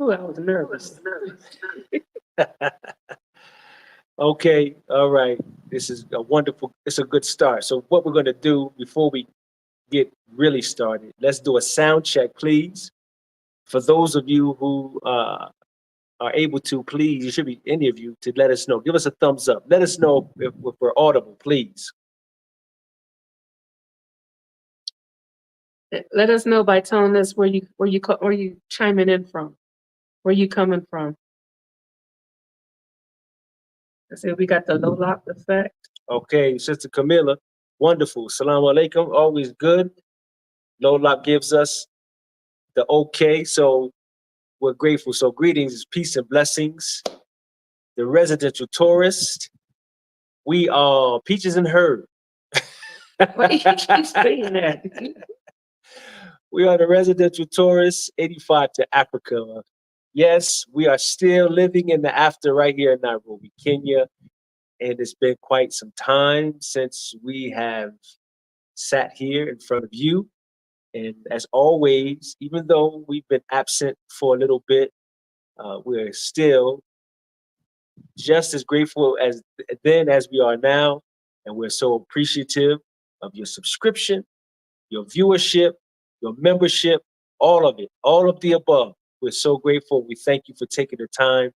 Ooh, I was nervous. Okay, all right. This is a wonderful, it's a good start. So what we're going to do before we get really started, let's do a sound check, please. For those of you who are able to, please, you should be any of you to let us know. Give us a thumbs up. Let us know if we're audible, please. Let us know by telling us where you chiming in from, where you coming from. I said we got the low lock effect. Okay, Sister Camilla, wonderful. Salaam alaikum, always good. Lola gives us the okay, so we're grateful. So greetings, peace and blessings. The residential tourist, we are peaches and herb. Why you keep saying that? We are the residential tourists, 85 to Africa. Yes, we are still living in the after right here in Nairobi, Kenya. And it's been quite some time since we have sat here in front of you. And as always, even though we've been absent for a little bit, we're still just as grateful as then as we are now. And we're so appreciative of your subscription, your viewership, your membership, all of it, all of the above. We're so grateful. We thank you for taking the time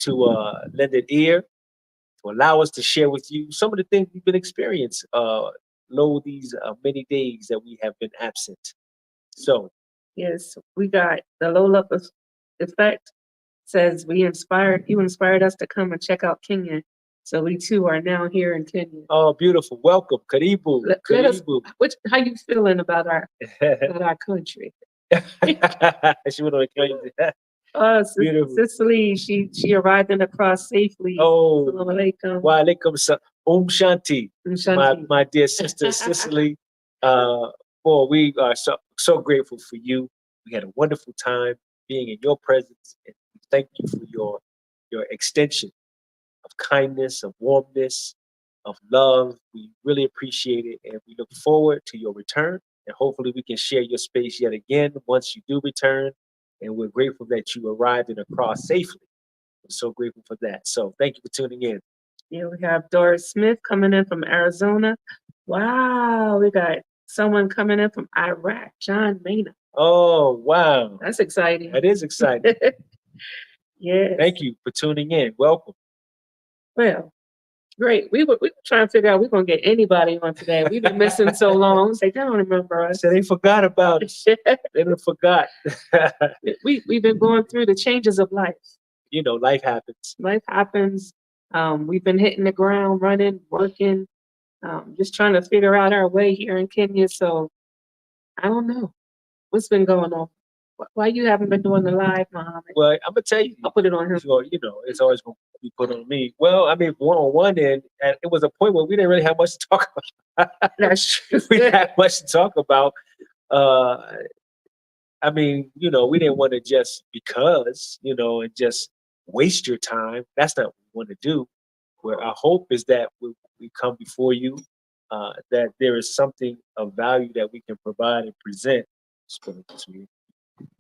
to lend an ear, to allow us to share with you some of the things we've been experiencing these many days that we have been absent. So, yes, we got the low lock effect. Says you inspired us to come and check out Kenya. So we too are now here in Kenya. oh, beautiful. Welcome. Karibu. Let us, Karibu. how you feeling about our country? She would have claimed it. Beautiful. Sicily, she arrived in the cross safely. Oh, Assalamu alaikum. wa alaikum Shanti. Shanti. My dear sister Sicily. Boy, we are so grateful for you. We had a wonderful time being in your presence, and thank you for your extension of kindness, of warmness, of love. We really appreciate it, and we look forward to your return. And hopefully, we can share your space yet again once you do return. And we're grateful that you arrived in Accra safely. We're so grateful for that. So thank you for tuning in. Yeah, we have Doris Smith coming in from Arizona. Wow, we got someone coming in from Iraq, John Maynard. Oh, wow. That's exciting. That is exciting. Yes. Thank you for tuning in. Welcome. Well, great. We were trying to figure out we're going to get anybody on today. We've been missing so long. They don't remember us. So they forgot about us. They forgot. We've been going through the changes of life. You know, life happens. Life happens. We've been hitting the ground running, working, just trying to figure out our way here in Kenya. So I don't know what's been going on. Why you haven't been doing the live, Muhammad? Well, I'm gonna tell you. I'll put it on him. So, you know, it's always going to be put on me. Well, I mean, on one end, and it was a point where we didn't really have much to talk about. That's true. We didn't have much to talk about. I mean, you know, we didn't want to just and just waste your time. That's not what we want to do. Where our hope is that we come before you, that there is something of value that we can provide and present.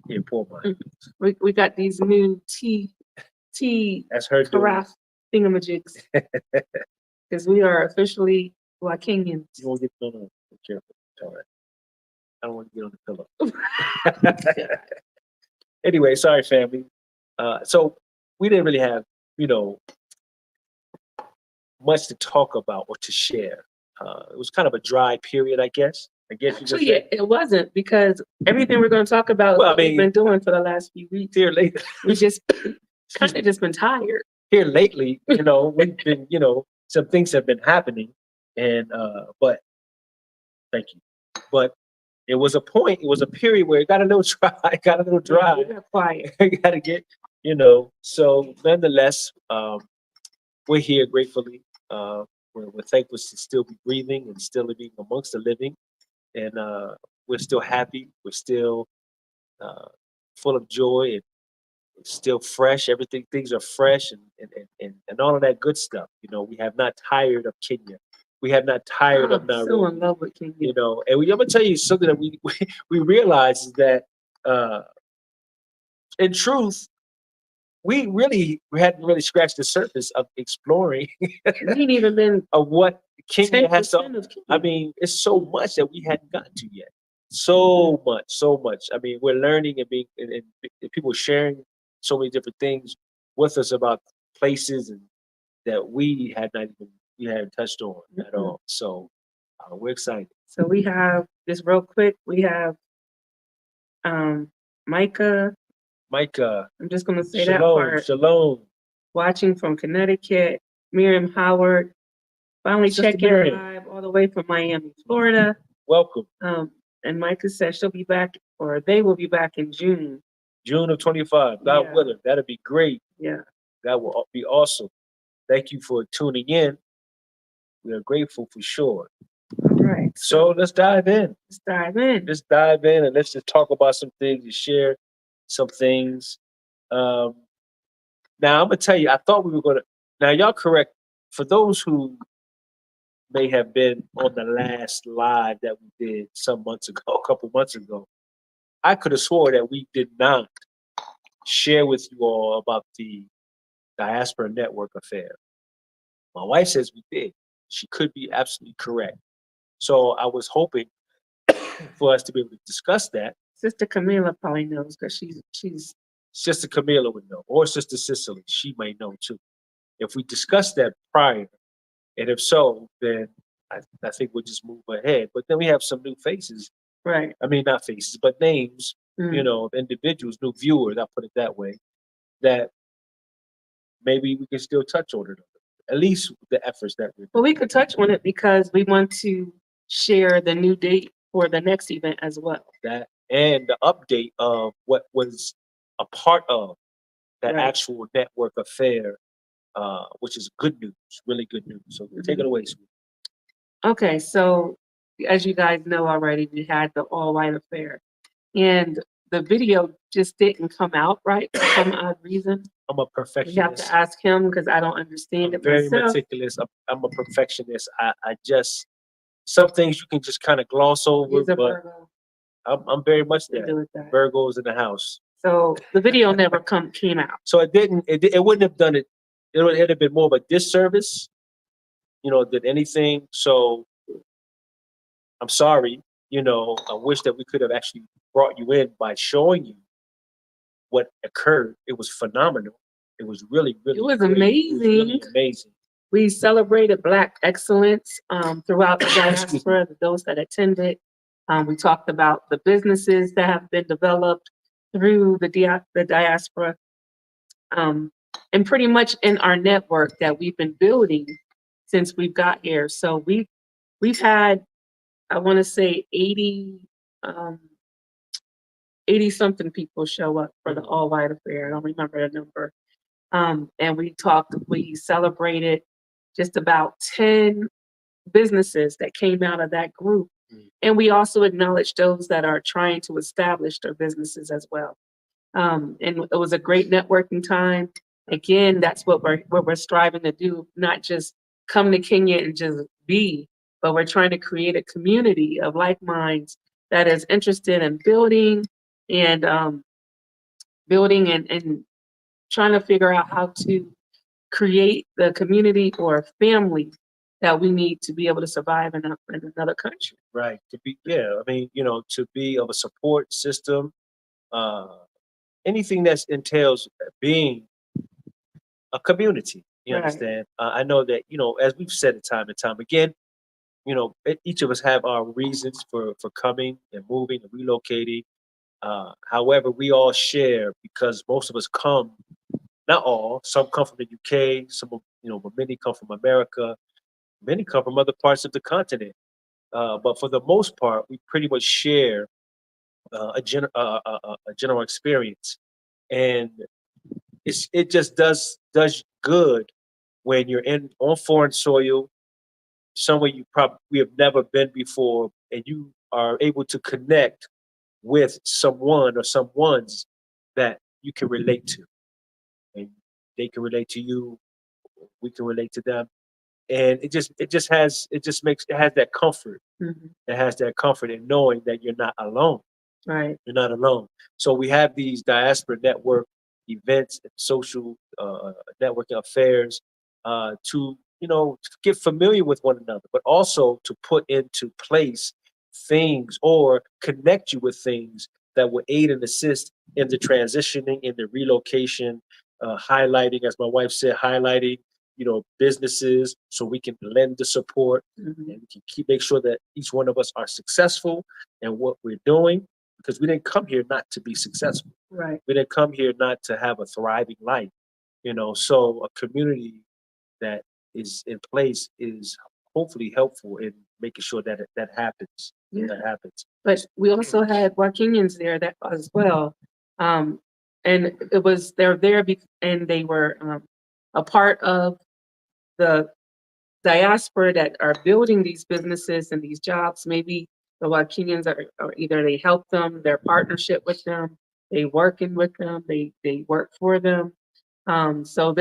Here, pour mine. We got these new tea. That's her carafe thingamajigs. Because we are officially Kenyans. You won't get on. Be careful. All right. I don't want to get on the pillow. Anyway, sorry, family. So we didn't really have, much to talk about or to share. It was kind of a dry period, I guess. Actually, it wasn't, because everything we're going to talk about we've been doing for the last few weeks. Here lately, we just kind of just been tired. Here lately, we've been, some things have been happening, and but thank you. But it was a period where it got a little dry. We got quiet. Got to get, So nonetheless, we're here gratefully. We're thankful to still be breathing and still living amongst the living. And we're still happy. We're still full of joy, and still fresh. Things are fresh, and all of that good stuff. We have not tired of Kenya. We have not tired of Nairobi. So in love with Kenya. And I'm gonna tell you something that we realize is that, in truth, we hadn't really scratched the surface of exploring We ain't even been of what Kenya has 10% to. of Kenya. I mean, it's so much that we hadn't gotten to yet. So much, so much. I mean, we're learning and being and people sharing so many different things with us about places and that we had not even we hadn't touched on at all. So we're excited. So we have, just real quick, we have Micah. Micah, I'm just gonna say that shalom, part. shalom. Watching from Connecticut. Miriam Howard, finally Sister checking Miriam. live all the way from Miami, Florida. Welcome. And Micah said she'll be back, or they will be back in June. June of 25. God Yeah. willing. That'll be great. Yeah. That will be awesome. Thank you for tuning in. We are grateful for sure. All right. So let's dive in. Let's dive in. Let's dive in and let's just talk about some things and share some things. Now I'm gonna tell you, I thought we were gonna. Now y'all correct. For those who may have been on the last live that we did some months ago, a couple months ago, I could have swore that we did not share with you all about the Diaspora Network affair. My wife says we did. She could be absolutely correct. So I was hoping for us to be able to discuss that. Sister Camila probably knows because she's Sister Camila would know, or Sister Cicely, she may know too. If we discussed that prior, and if so, then I think we'll just move ahead. But then we have some new faces. right. I mean, not faces, but names, you know, of individuals, new viewers, I'll put it that way, that maybe we can still touch on it. At least the efforts that we're doing. Well, we could touch on it because we want to share the new date for the next event as well. That and the update of what was a part of that Right. actual network affair, which is good news, really good news. So take it away, Sweet. Okay, so as you guys know already, we had the all white affair, and the video just didn't come out right for some odd reason. I'm a We have perfectionist. to ask him because I don't understand I'm it very myself. meticulous. I'm a perfectionist. I just some things you can just kind of gloss over, He's a but Virgo. I'm very much We that. do with that. Virgo's in the house. So the video never came out. So it wouldn't have done it. It'd have been more of a disservice, than anything. So I'm sorry. I wish that we could have actually brought you in by showing you what occurred. It was phenomenal. It was really, really. It was great. amazing. It was really amazing. We celebrated Black excellence throughout the diaspora, those that attended. We talked about the businesses that have been developed through the diaspora, and pretty much in our network that we've been building since we've got here. So we've had, I want to say 80 something people show up for the all white affair. I don't remember the number. And we celebrated just about 10 businesses that came out of that group. And we also acknowledged those that are trying to establish their businesses as well. And it was a great networking time. Again, that's what we're striving to do, not just come to Kenya and just be, but we're trying to create a community of like minds that is interested in building and trying to figure out how to create the community or family that we need to be able to survive in another country. Right. To be of a support system, anything that entails being a community. You Right. understand? I know that, as we've said it time and time again, each of us have our reasons for coming and moving and relocating. However, we all share because most of us come, not all, some come from the UK, but many come from America, many come from other parts of the continent. But for the most part, we pretty much share a general experience, and it just does good when you're on foreign soil, somewhere we have never been before, and you are able to connect with someone or some ones that you can relate to, and they can relate to you. We can relate to them, and it has that comfort. It has that comfort in knowing that you're not alone. Right. You're not alone. So we have these diaspora network events and social networking affairs to, to get familiar with one another, but also to put into place things or connect you with things that will aid and assist in the transitioning, in the relocation, highlighting, as my wife said, highlighting, businesses so we can lend the support and we can make sure that each one of us are successful in what we're doing, because we didn't come here not to be successful. Right. We didn't come here not to have a thriving life, so a community that is in place is hopefully helpful in making sure that that happens. Yeah. That happens. But we also had Waukenyans there that as well. And they're there and they were a part of the diaspora that are building these businesses and these jobs. Maybe the Waukenyans are either they help them, their partnership with them, they working with them, they work for them. So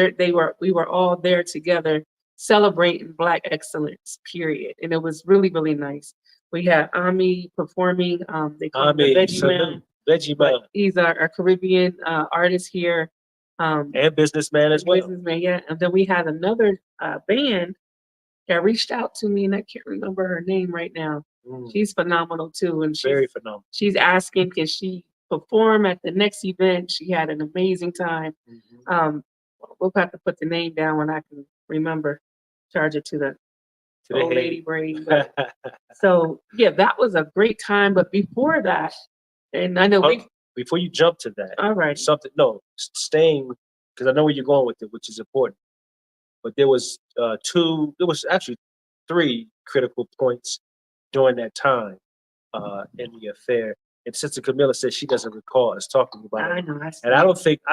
we were all there together celebrating Black excellence, period. And it was really, really nice. We had Ami performing, they call him the Veggie Man. Veggie Man. He's our Caribbean artist here. And businessman as well. Businessman, yeah. And then we had another band that reached out to me, and I can't remember her name right now. She's phenomenal too. And very phenomenal. She's asking, can she perform at the next event? She had an amazing time. We'll have to put the name down when I can remember. Charge it to the old lady brain. So yeah, that was a great time. But before that, and I know before you jump to that, all right, staying, because I know where you're going with it, which is important. But there was actually 3 critical points during that time in the affair. And Sister Camilla says she doesn't recall us talking about it. I know. And I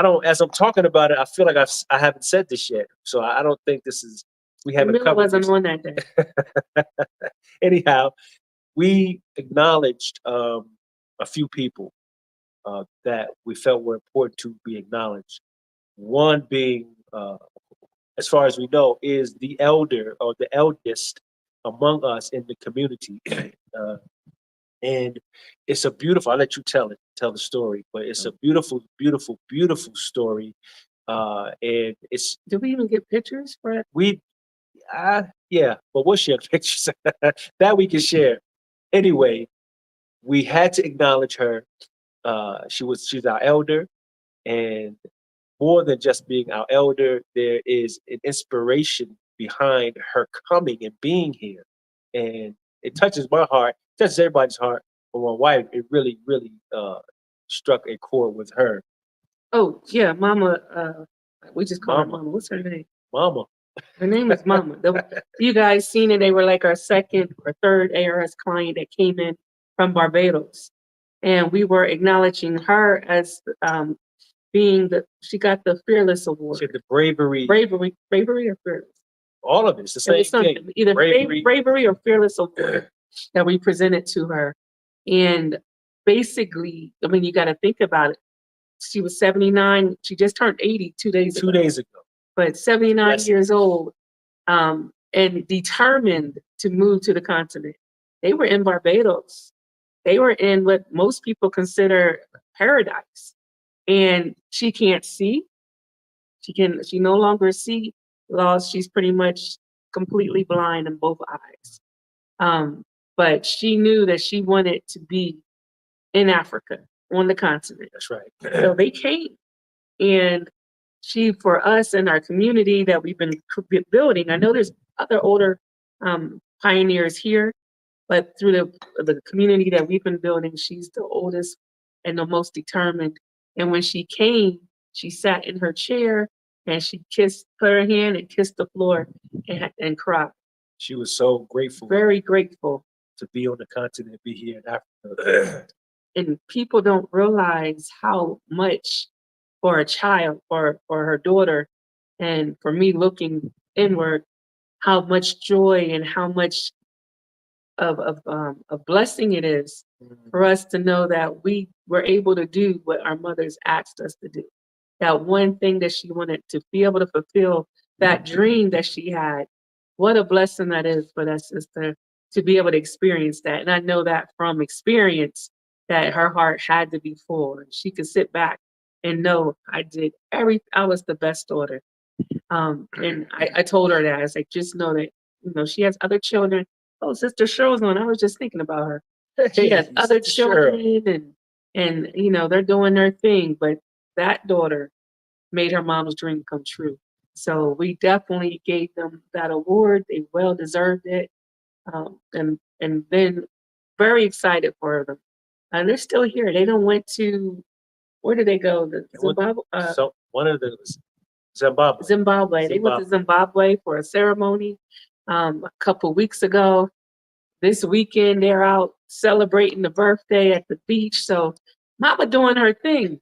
don't, as I'm talking about it, I feel like I haven't said this yet. So I don't think we haven't Camilla covered wasn't this. on that day. Anyhow, we acknowledged a few people that we felt were important to be acknowledged. One being, as far as we know, is the elder or the eldest among us in the community. And it's a beautiful, I'll let you tell the story, but it's a beautiful, beautiful, beautiful story. And it's. Did we even get pictures for it? Yeah, but we'll share pictures that we can share. Anyway, we had to acknowledge her. She's our elder, and more than just being our elder, there is an inspiration behind her coming and being here. And it touches my heart, touches everybody's heart. But my wife, it really, really struck a chord with her. Oh, yeah, Mama. We just call her Mama. What's her name? Mama. Her name is Mama. You guys seen it. They were like our second or third ARS client that came in from Barbados. And we were acknowledging her as she got the Fearless Award. She had the bravery or Fearless. All of it's the same thing. Either bravery or Fearless Award that we presented to her. And basically, I mean, you got to think about it. She was 79. She just turned 80 2 days ago. 2 days ago. But 79 years old, and determined to move to the continent. They were in Barbados. They were in what most people consider paradise. And she can't see. She no longer see lost. She's pretty much completely blind in both eyes. But she knew that she wanted to be in Africa, on the continent. That's right. So they came. And for us in our community that we've been building, I know there's other older pioneers here, but through the community that we've been building, she's the oldest and the most determined. And when she came, she sat in her chair and she put her hand and kissed the floor and cried. She was so grateful. Very grateful. To be on the continent, be here in Africa. And people don't realize how much for a child, for her daughter, and for me looking inward, how much joy and how much of a blessing it is for us to know that we were able to do what our mothers asked us to do. That one thing that she wanted to be able to fulfill, that dream that she had. What a blessing that is for that sister to be able to experience that. And I know that from experience that her heart had to be full and she could sit back and know I did I was the best daughter. And I told her that. I was like, just know that, she has other children. Oh, Sister Cheryl's on. I was just thinking about her. She has other Sister Cheryl. children and they're doing their thing, but that daughter made her mom's dream come true. So we definitely gave them that award. They well deserved it. And then very excited for them. And they're still here. They don't went to, where did they go? The Zimbabwe? So one of the Zimbabwe. Zimbabwe. They went to Zimbabwe for a ceremony a couple weeks ago. This weekend, they're out celebrating the birthday at the beach. So Mama doing her thing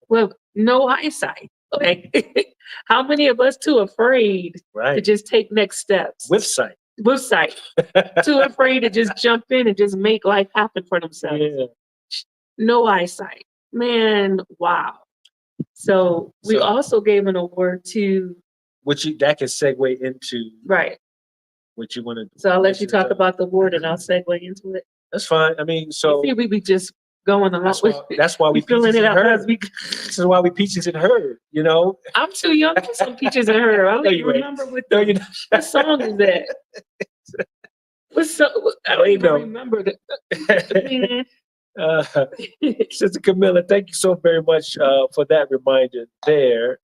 with no eyesight. Like, how many of us too afraid to just take next steps? With sight. With sight. Too afraid to just jump in and just make life happen for themselves. Yeah. No eyesight. Man, wow. So we also gave an award to that can segue into right. What you want to do. So I'll let you talk about the award and I'll segue into it. That's fine. I mean, so we be just going along. That's why we feeling it out. This is why we peaches and her. I'm too young for some peaches and her. I don't even remember what song is that. I don't even remember that. Sister Camilla, thank you so very much for that reminder there,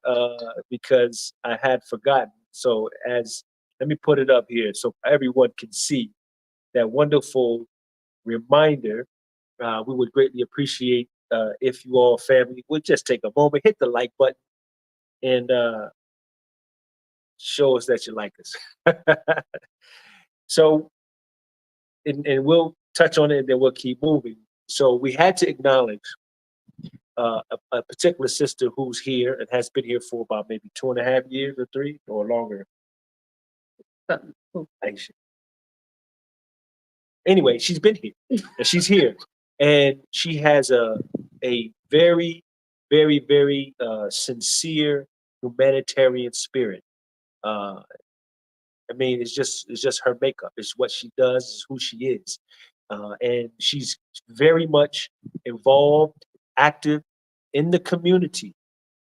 because I had forgotten. So let me put it up here so everyone can see that wonderful reminder. We would greatly appreciate if you all family would just take a moment, hit the like button, and show us that you like us. So, and we'll touch on it and then we'll keep moving. So we had to acknowledge a particular sister who's here and has been here for about maybe 2.5 years or 3 or longer. Anyway, she's been here and she's here, and she has a very, very, very sincere humanitarian spirit. I mean, it's just her makeup. It's what she does. It's who she is. And she's very much involved, active in the community,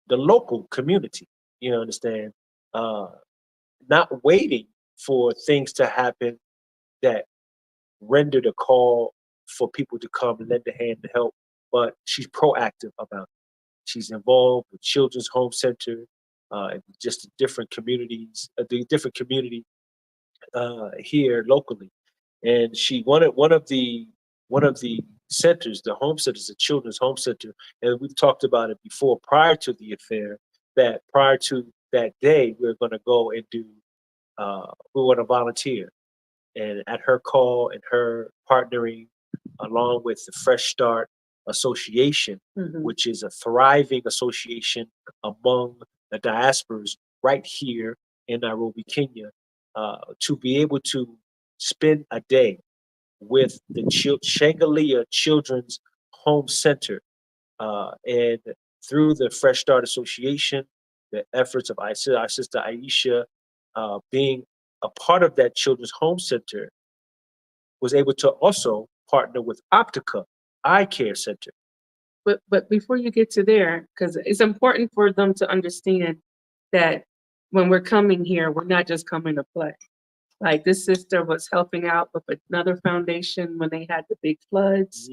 the local community, understand? Not waiting for things to happen that render the call for people to come and lend a hand to help, but she's proactive about it. She's involved with Children's Home Center, and just different communities, the different community here locally. And she one of the centers, the home centers, the Children's Home Center, and we've talked about it before prior to the affair, that prior to that day, we're going to go and do, we want to volunteer. And at her call and her partnering along with the Fresh Start Association, which is a thriving association among the diasporas right here in Nairobi, Kenya, to be able to spend a day with the Shangalia Children's Home Center, and through the Fresh Start Association, the efforts of our sister Aisha, being a part of that Children's Home Center, was able to also partner with Optica Eye Care Center. But before you get to there, because it's important for them to understand that when we're coming here, we're not just coming to play. Like, this sister was helping out with another foundation when they had the big floods,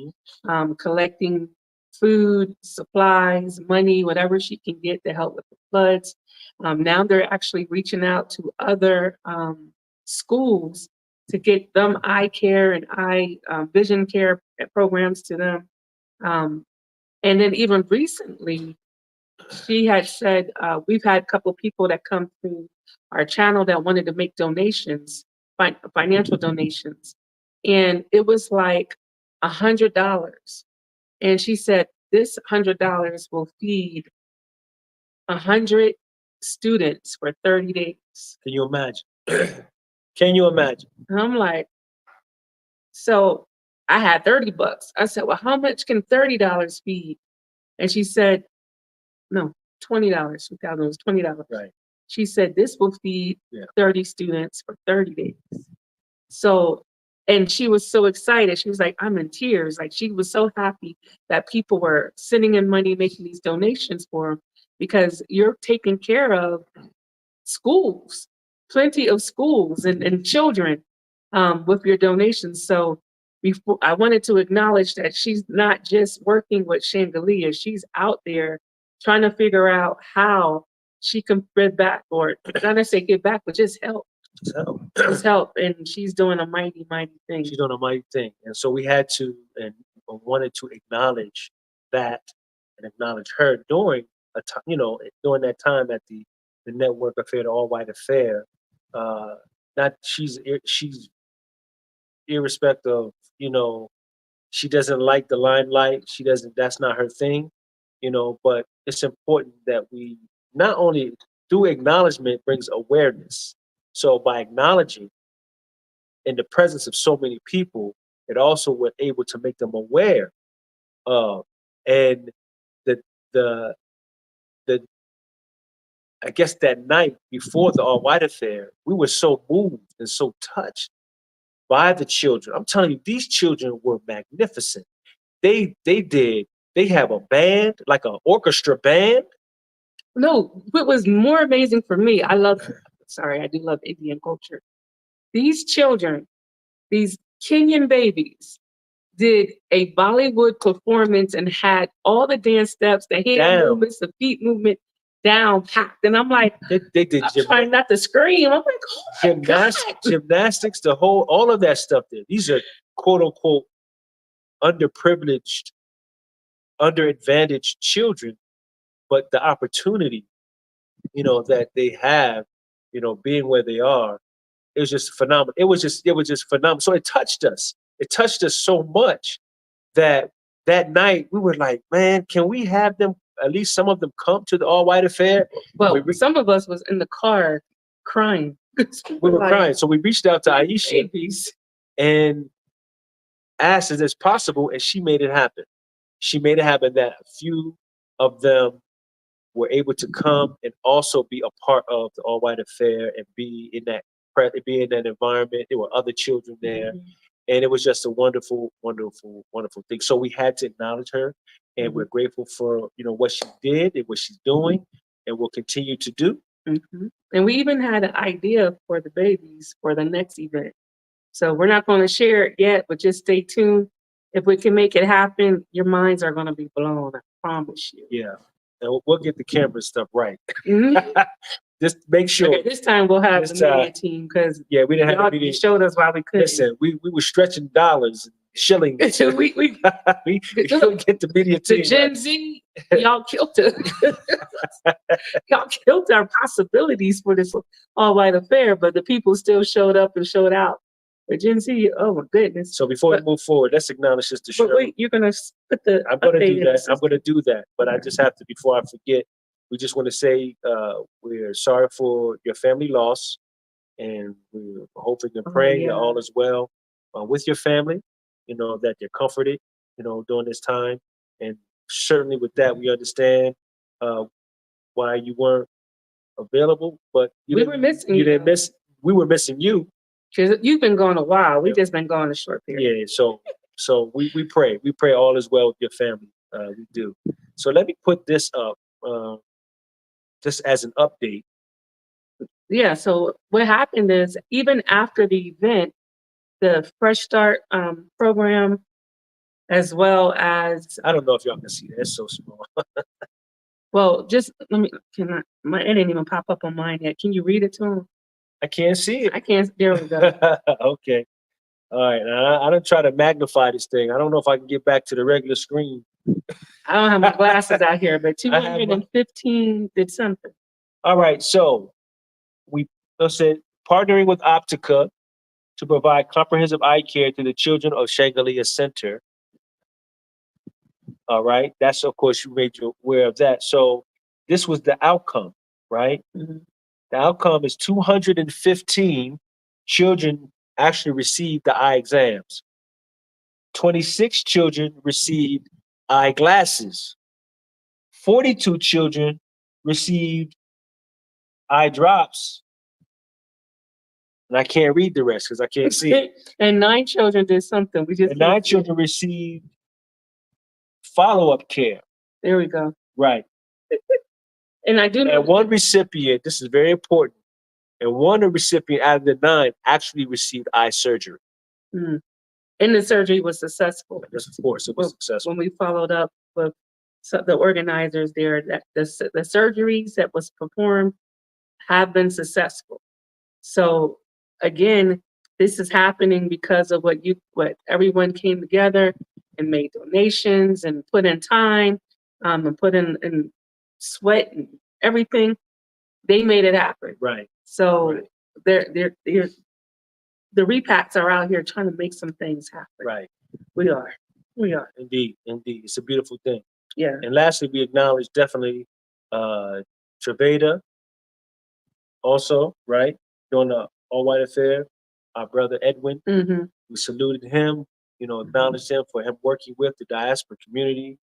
collecting food, supplies, money, whatever she can get to help with the floods. Now they're actually reaching out to other schools to get them eye care and eye vision care programs to them. And then even recently, she had said, we've had a couple of people that come through our channel that wanted to make donations, financial donations. And it was like $100. And she said, this $100 will feed 100 students for 30 days. Can you imagine? Can you imagine? And I'm like, so I had $30. I said, well, how much can $30 feed? And she said, no, $20. She thought it was $20. Right. She said, this will feed 30 students for 30 days. So, And she was so excited. She was like, I'm in tears. Like, she was so happy that people were sending in money, making these donations for them, because you're taking care of schools, plenty of schools and children with your donations. So before, I wanted to acknowledge that she's not just working with Shangalia, she's out there trying to figure out how she can spread back, or not necessarily give back, but just help. So Just help. And she's doing a mighty, mighty thing. she's doing a mighty thing. And so we had to and wanted to acknowledge that and acknowledge her during a time, during that time at the network affair, the all white affair. Not she's irrespective of, she doesn't like the limelight. She doesn't, that's not her thing, but it's important that we not only do acknowledgement brings awareness. So by acknowledging in the presence of so many people, it also was able to make them aware of, and the the the I guess that night before the all white affair, we were so moved and so touched by the children. I'm telling you, these children were magnificent. They have a band, like an orchestra band. No, what was more amazing for me, I do love Indian culture. These children, these Kenyan babies, did a Bollywood performance and had all the dance steps, the hand movements, the feet movement down packed. And I'm like, they did I'm trying not to scream. I'm like, oh my God. Gymnastics, all of that stuff there. These are quote unquote underprivileged, underadvantaged children, but the opportunity, that they have, being where they are, it was just phenomenal. It was just phenomenal. So it touched us. It touched us so much that night we were like, man, can we have them, at least some of them, come to the all white affair? Well, some of us was in the car crying. We were crying. So we reached out to Aisha and asked if it's possible, and she made it happen. She made it happen that a few of them were able to come and also be a part of the all white affair and be in that environment. There were other children there. Mm-hmm. And it was just a wonderful, wonderful, wonderful thing. So we had to acknowledge her, and mm-hmm. we're grateful for what she did and what she's doing, and will continue to do. Mm-hmm. And we even had an idea for the babies for the next event. So we're not going to share it yet, but just stay tuned. If we can make it happen, your minds are going to be blown. I promise you. Yeah, and we'll get the camera stuff right. Mm-hmm. Just make sure. Okay, this time we'll have the media team, because we didn't have the media. You showed us why we couldn't. Listen, we were stretching dollars, shillings. we couldn't get the media team. The Gen Z, y'all killed it. Y'all killed our possibilities for this all white affair, but the people still showed up and showed out. The Gen Z, oh my goodness. So before we move forward, let's acknowledge Sister Shirley. But wait, you're gonna put the. I'm gonna do that. I'm gonna do that. But I just have to, before I forget, we just want to say we're sorry for your family loss, and we're hoping and praying that all is well with your family. That they're comforted, during this time. And certainly with that, we understand why you weren't available. But we were missing you. We were missing you. Because you've been gone a while. We've just been gone a short period. Yeah. So we pray. We pray all is well with your family. We do. So let me put this up. Just as an update. Yeah, so what happened is, even after the event, the Fresh Start program, as well as... I don't know if y'all can see that. It's so small. Well, just it didn't even pop up on mine yet. Can you read it to him? I can't see it. I can't. There we go. Okay. All right. Now, I don't try to magnify this thing. I don't know if I can get back to the regular screen. I don't have my glasses out here, but 215 did something. All right, so we said partnering with Optica to provide comprehensive eye care to the children of Shangalia Center. All right, that's, of course, you made you aware of that. So this was the outcome, right? Mm-hmm. The outcome is 215 children actually received the eye exams. 26 children received eyeglasses. 42 children received eye drops. And I can't read the rest because I can't see it. And 9 children did something. We just And 9 children received follow-up care. There we go. Right. And I do know. And one recipient, this is very important, and one recipient out of the 9 actually received eye surgery. Mm. And the surgery was successful. Yes, of course, it was successful. When we followed up with the organizers there, that the surgeries that was performed have been successful. So again, this is happening because of what everyone came together and made donations and put in time, and put in sweat and everything. They made it happen. Right. So they're the repacks are out here trying to make some things happen. Right. We are. Indeed. It's a beautiful thing. Yeah. And lastly, we acknowledge definitely Treveda also, right? During the All White Affair, our brother Edwin. Mm-hmm. We saluted him, acknowledged him for him working with the diaspora community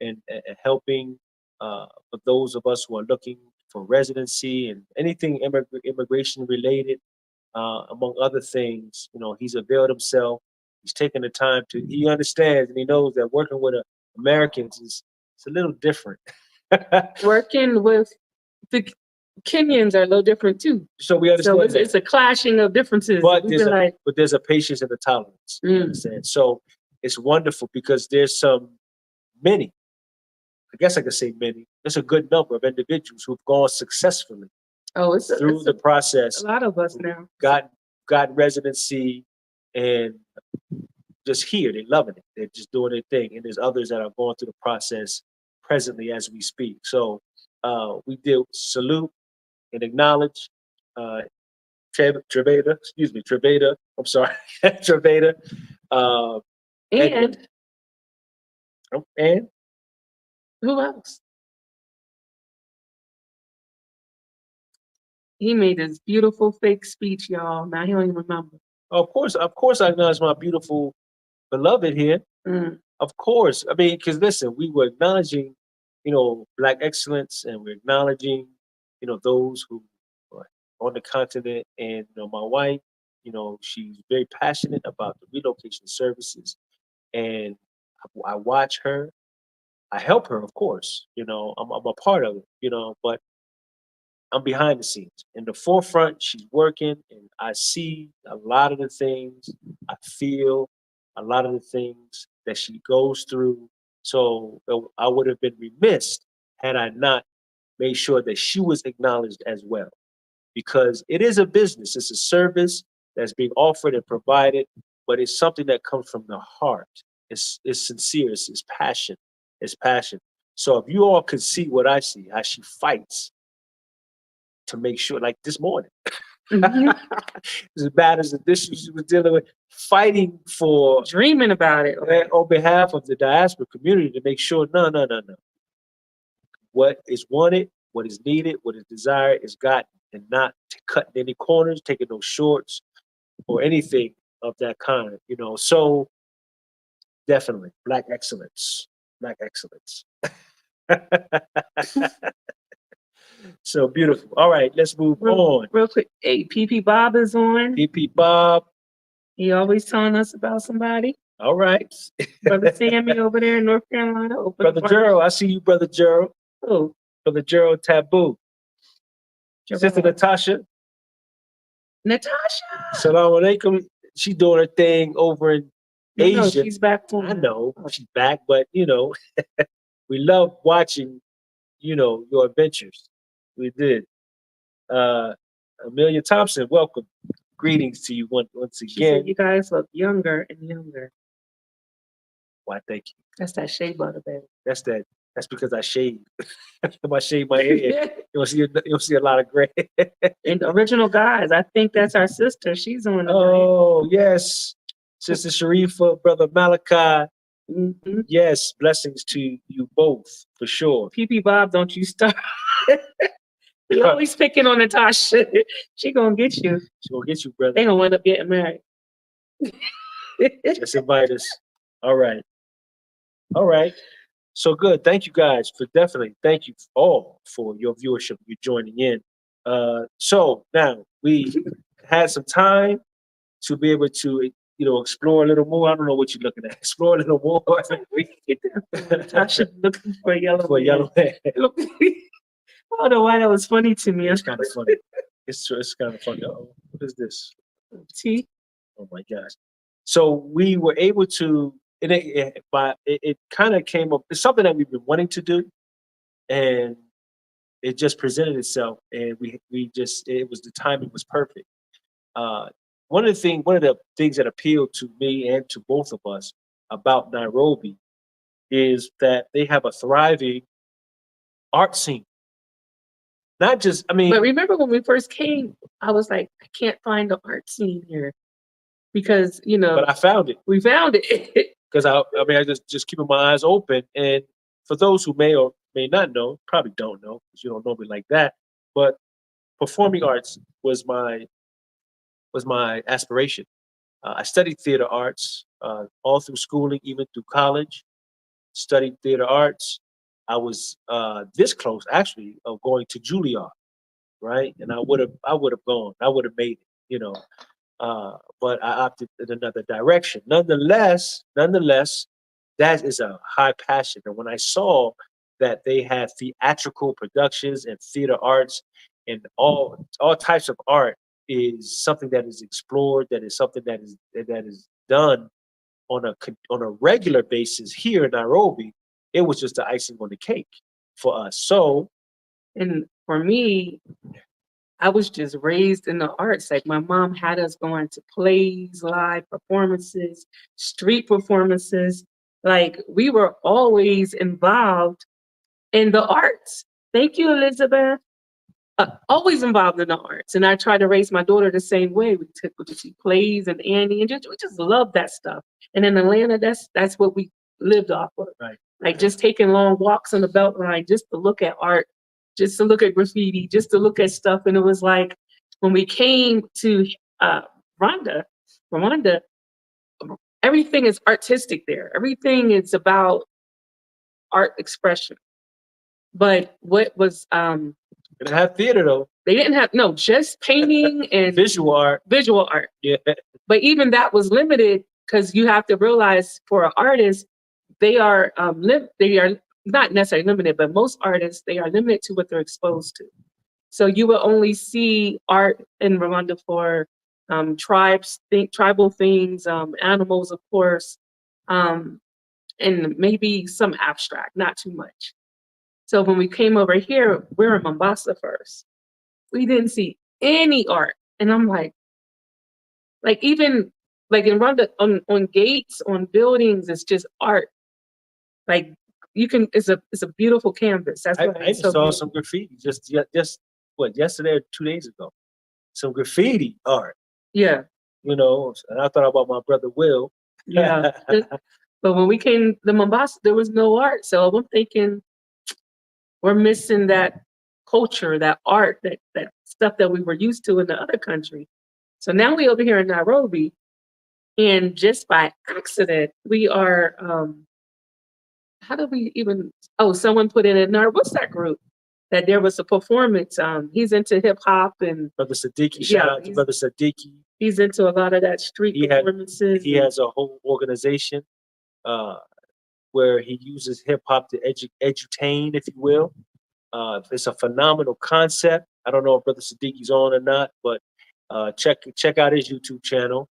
and helping for those of us who are looking for residency and anything immigration related, among other things. He's availed himself. He's taken the time he understands and he knows that working with Americans it's a little different. Working with the Kenyans are a little different too. So we understand. So it's a clashing of differences. But there's a patience and a tolerance. You understand? So it's wonderful because there's many, I guess I could say many, there's a good number of individuals who've gone successfully through the process. A lot of us now got residency and just here, they're loving it. They're just doing their thing. And there's others that are going through the process presently as we speak. So we did salute and acknowledge Treveda, I'm sorry, Treveda. And who else? He made this beautiful fake speech, y'all. Now he don't even remember. Of course, I acknowledge my beautiful beloved here. Of course. I mean, because listen, we were acknowledging, Black excellence, and we're acknowledging, those who are on the continent. And my wife, she's very passionate about the relocation services, and I watch her. I help her, of course. I'm a part of it. But I'm behind the scenes. In the forefront, she's working, and I see a lot of the things, I feel a lot of the things that she goes through. So I would have been remiss had I not made sure that she was acknowledged as well. Because it is a business, it's a service that's being offered and provided, but it's something that comes from the heart. It's sincere, it's passion. So if you all could see what I see, how she fights to make sure, like this morning, as bad as the issues she was dealing with, fighting for, dreaming about it on behalf of the diaspora community to make sure, no. What is wanted, what is needed, what is desired is gotten, and not cutting any corners, taking no shorts, or anything of that kind. So definitely Black excellence. So beautiful. All right, let's move on. Real quick. Hey, PP Bob is on. PP Bob. He always telling us about somebody. All right. Brother Sammy over there in North Carolina. Brother Gerald, I see you, Brother Gerald. Oh. Brother Gerald Taboo. Sister Natasha. Salam alaikum. She's doing her thing over in Asia. No, she's back home. I know she's back, but we love watching, your adventures. We did. Amelia Thompson, welcome. Greetings to you once again. She said you guys look younger and younger. Why, thank you. That's that shea butter, baby. That's because I shave. I shave my hair. You'll see a lot of gray. And the original guys, I think that's our sister. She's on the Oh, yes. Sister Sharifa, Brother Malachi. Yes, blessings to you both, for sure. PP Bob, don't you start. You always picking on Natasha. She gonna get you. She gonna get you, brother. They gonna wind up getting married. Just invite us. All right. So good. Thank you guys thank you all for your viewership, you joining in. So now we had some time to be able to, explore a little more. I don't know what you're looking at. Explore a little more. We can get that. I should look for a yellow For a yellow man. I don't know why that was funny to me. It's kind of funny. It's kind of funny. Oh, what is this? See? Oh my gosh. So we were able to, and it kind of came up. It's something that we've been wanting to do, and it just presented itself, and it was, the timing was perfect. One of the things that appealed to me and to both of us about Nairobi is that they have a thriving art scene. Not just, I mean, But remember when we first came, I was like, I can't find the art scene here because, but I found it. we found it. Because I just keeping my eyes open. And for those who may or may not know, probably don't know because you don't know me like that, but performing arts was my aspiration. I studied theater arts all through schooling, even through college. Studied theater arts. I was this close, actually, of going to Juilliard, right? And I would have gone. I would have made it, but I opted in another direction. Nonetheless, that is a high passion. And when I saw that they had theatrical productions and theater arts and all types of art is something that is explored, that is something that is done on a regular basis here in Nairobi, it was just the icing on the cake for us. So, And for me, I was just raised in the arts. Like my mom had us going to plays, live performances, street performances. Like we were always involved in the arts. Thank you, Elizabeth. Always involved in the arts, and I tried to raise my daughter the same way. We took her to see plays and Annie, and we just loved that stuff. And in Atlanta, that's what we lived off of. right. Like just taking long walks on the Beltline just to look at art, just to look at graffiti, just to look at stuff. And it was like when we came to Rwanda, everything is artistic there. Everything is about art expression. But what was They didn't have theater though. they didn't have just painting and Visual art. visual art. Yeah. But even that was limited because you have to realize for an artist, they are not necessarily limited, but most artists, they are limited to what they're exposed to. So you will only see art in Rwanda for tribal things, animals, of course, and maybe some abstract, not too much. So when we came over here, we're in Mombasa first. We didn't see any art. And I'm like even like in Rwanda on gates, on buildings, it's just art. Like it's a beautiful canvas. That's what I saw some graffiti just what, yesterday or 2 days ago. Some graffiti art. Yeah. And I thought about my brother Will. Yeah. But when we came to Mombasa, there was no art. So I'm thinking we're missing that culture, that art, that stuff that we were used to in the other country. So now we over here in Nairobi, and just by accident, we are how do we even someone put in our what's that group? That there was a performance. He's into hip hop and Brother Siddiqui, shout out to Brother Siddiqui. He's into a lot of that street performances. He has a whole organization where he uses hip hop to edutain, if you will. It's a phenomenal concept. I don't know if Brother Siddiqui's on or not, but check out his YouTube channel,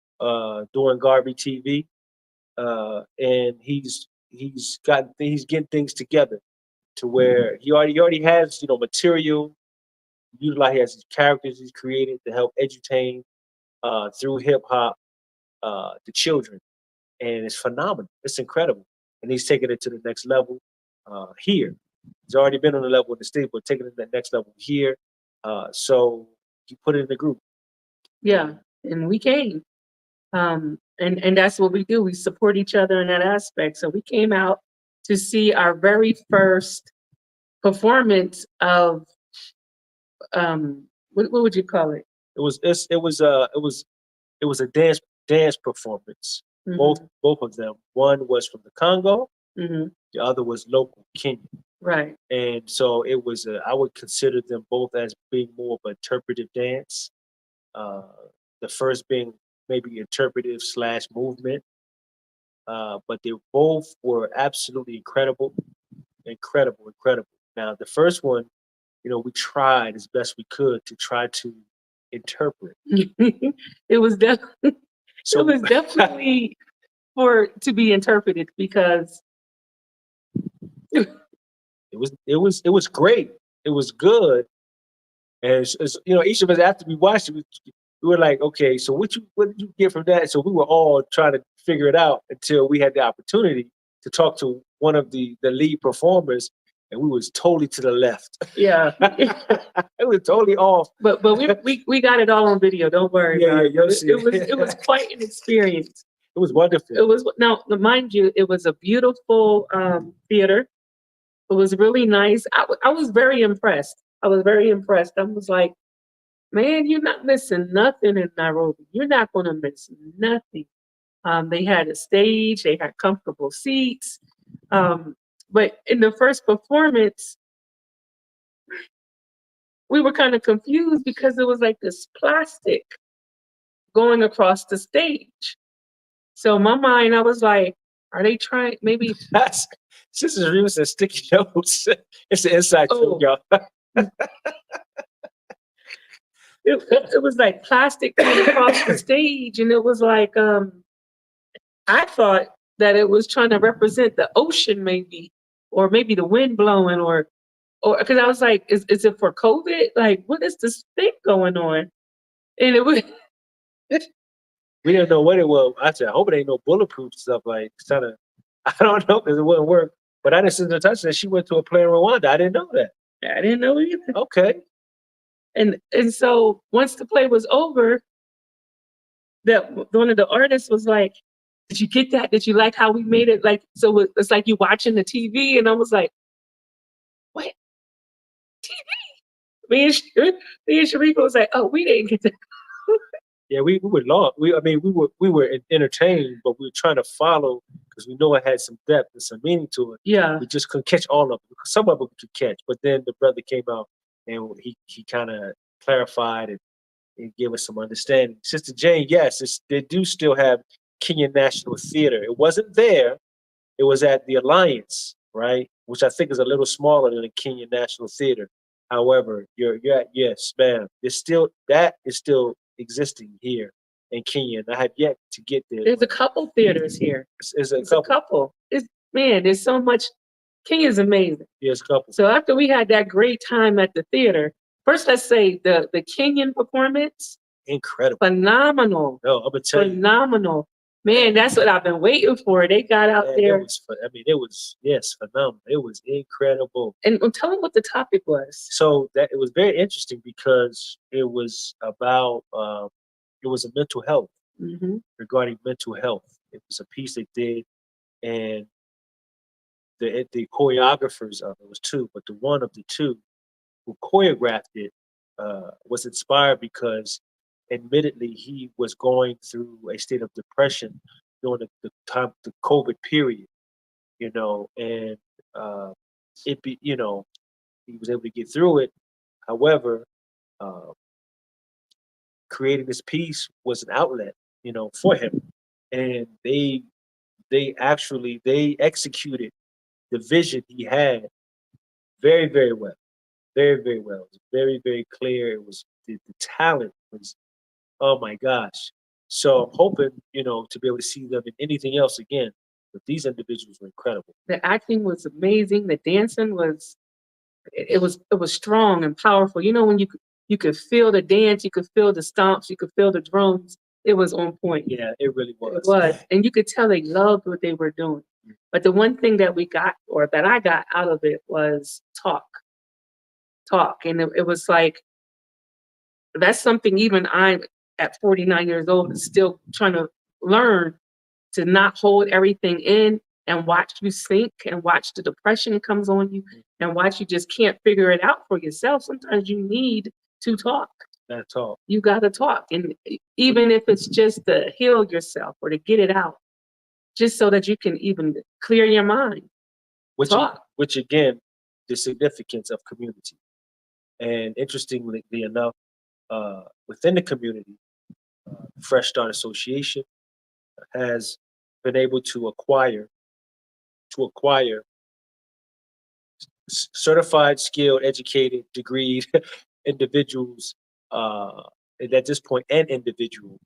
Doing Garby TV, and he's getting things together to where he already has material. He has his characters he's created to help edutain through hip hop the children, and it's phenomenal. It's incredible, and he's taking it to the next level here. He's already been on the level in the state, but taking it to the next level here. So you put it in the group. Yeah, and we came. And that's what we do. We support each other in that aspect. So we came out to see our very first performance of what would you call it? It was a dance performance. Mm-hmm. Both of them. One was from the Congo. Mm-hmm. The other was local Kenya. Right. And so it was I would consider them both as being more of an interpretive dance. The first being maybe interpretive / movement. But they both were absolutely incredible. Now, the first one, we tried as best we could to try to interpret. It was definitely So it was definitely to be interpreted because it was great. It was good. And each of us after we watched it, we were like, okay, so what did you get from that? So we were all trying to figure it out until we had the opportunity to talk to one of the lead performers, and we was totally to the left. yeah. It was totally off. But we got it all on video. Don't worry about it. you'll see It was quite an experience. It was wonderful. It was now, mind you, it was a beautiful theater. It was really nice. I was very impressed. I was like, man, you're not missing nothing in Nairobi. You're not going to miss nothing. They had a stage. They had comfortable seats. But in the first performance, we were kind of confused because it was like this plastic going across the stage. So in my mind, I was like, are they trying maybe? That's Sister Reva said sticky notes. It's the inside joke, y'all. It was like plastic going across the stage, and it was like I thought that it was trying to represent the ocean, maybe, or maybe the wind blowing, or because I was like, is it for COVID? Like, what is this thing going on? And it was. We didn't know what it was. I said, I hope it ain't no bulletproof stuff. Like, I don't know, because it wouldn't work. But I didn't see the touch that she went to a play in Rwanda. I didn't know that. I didn't know either. Okay. And so once the play was over, that one of the artists was like, "Did you get that? Did you like how we made it? Like, so it's like you watching the TV." And I was like, "What TV?" Me and Sharika was like, "Oh, we didn't get that." Yeah, we were lost. We were entertained, but we were trying to follow because we know it had some depth and some meaning to it. Yeah. We just couldn't catch all of it. Some of it we could catch, but then the brother came out and he kind of clarified and gave us some understanding. Sister Jane, yes, they do still have Kenyan National Theater. It wasn't there. It was at the Alliance, right? Which I think is a little smaller than the Kenyan National Theater. However, yes, ma'am. That is still existing here in Kenya, and I have yet to get there. There's a couple theaters here. There's a couple. There's so much. Kenya's amazing. Yes, a couple. So after we had that great time at the theater, first let's say the Kenyan performance. Incredible. Phenomenal. No, I'm gonna tell you. Phenomenal. Man, that's what I've been waiting for. They got out there. It was phenomenal. It was incredible. And tell them what the topic was. So it was very interesting because it was about it was a mental health, regarding mental health. It was a piece they did, and the choreographers of it was two, but the one of the two who choreographed it was inspired because admittedly he was going through a state of depression during the COVID period, and he was able to get through it. However, creating this piece was an outlet, for him, and they executed the vision he had very, very well, very, very well. It was very, very clear. It was the talent was, oh my gosh. So I'm hoping, to be able to see them in anything else again. But these individuals were incredible. The acting was amazing. The dancing was, it was strong and powerful. When you could feel the dance, you could feel the stomps, you could feel the drums. It was on point. Yeah, it really was. It was. And you could tell they loved what they were doing. But the one thing that we got, or that I got out of it, was talk. And it was like, that's something even I'm at 49 years old is still trying to learn, to not hold everything in and watch you sink and watch the depression comes on you and watch you just can't figure it out for yourself. Sometimes you need to talk. You got to talk. And even if it's just to heal yourself or to get it out, just so that you can even clear your mind. Which again, the significance of community. And interestingly enough, within the community, Fresh Start Association has been able to acquire certified, skilled, educated, degreed individuals, and at this point, an individual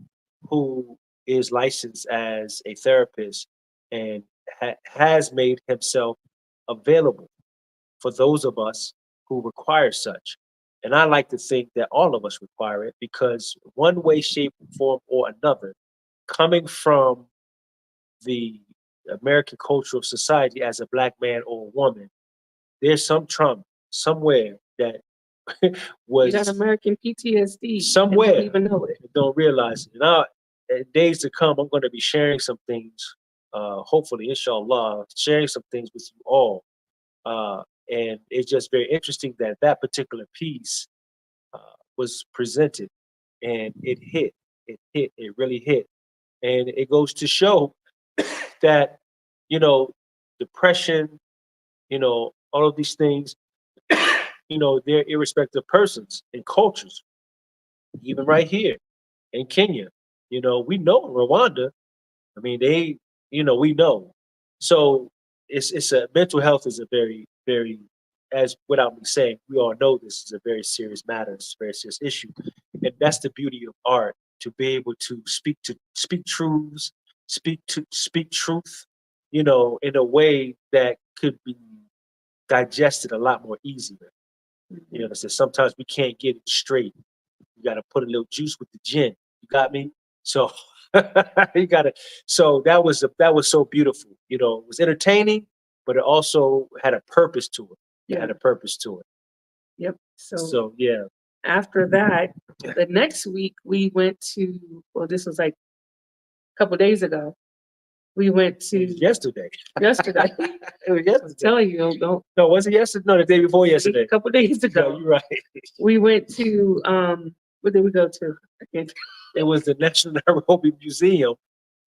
who is licensed as a therapist and has made himself available for those of us who require such. And I like to think that all of us require it because one way, shape, form, or another, coming from the American culture of society as a black man or a woman, there's some trauma somewhere that You got was American PTSD. somewhere. And don't even know it. Don't realize it. Now, in days to come, I'm going to be sharing some things, hopefully, inshallah, sharing some things with you all. And it's just very interesting that that particular piece was presented and it hit. It really hit. And it goes to show that, depression, all of these things, they're irrespective persons and cultures, even right here in Kenya. We know Rwanda. I mean, we know. So it's a mental health is a very, very, as without me saying, we all know this is a very serious matter. It's a very serious issue, and that's the beauty of art, to be able to speak truths, speak truth, in a way that could be digested a lot more easier. So sometimes we can't get it straight. You got to put a little juice with the gin. You got me? So you got to. So that was so beautiful. It was entertaining, but it also had a purpose to it. It had Yeah. a purpose to it. Yep. So yeah. After that, the next week we went to, well, this was like a couple days ago. We went It to was yesterday. yesterday. It was I'm yesterday. telling you, don't. No, was it yesterday? No, the day before A yesterday. couple days No, ago, you're right. we went to what did we go to? I can't. It was the National Nairobi Museum.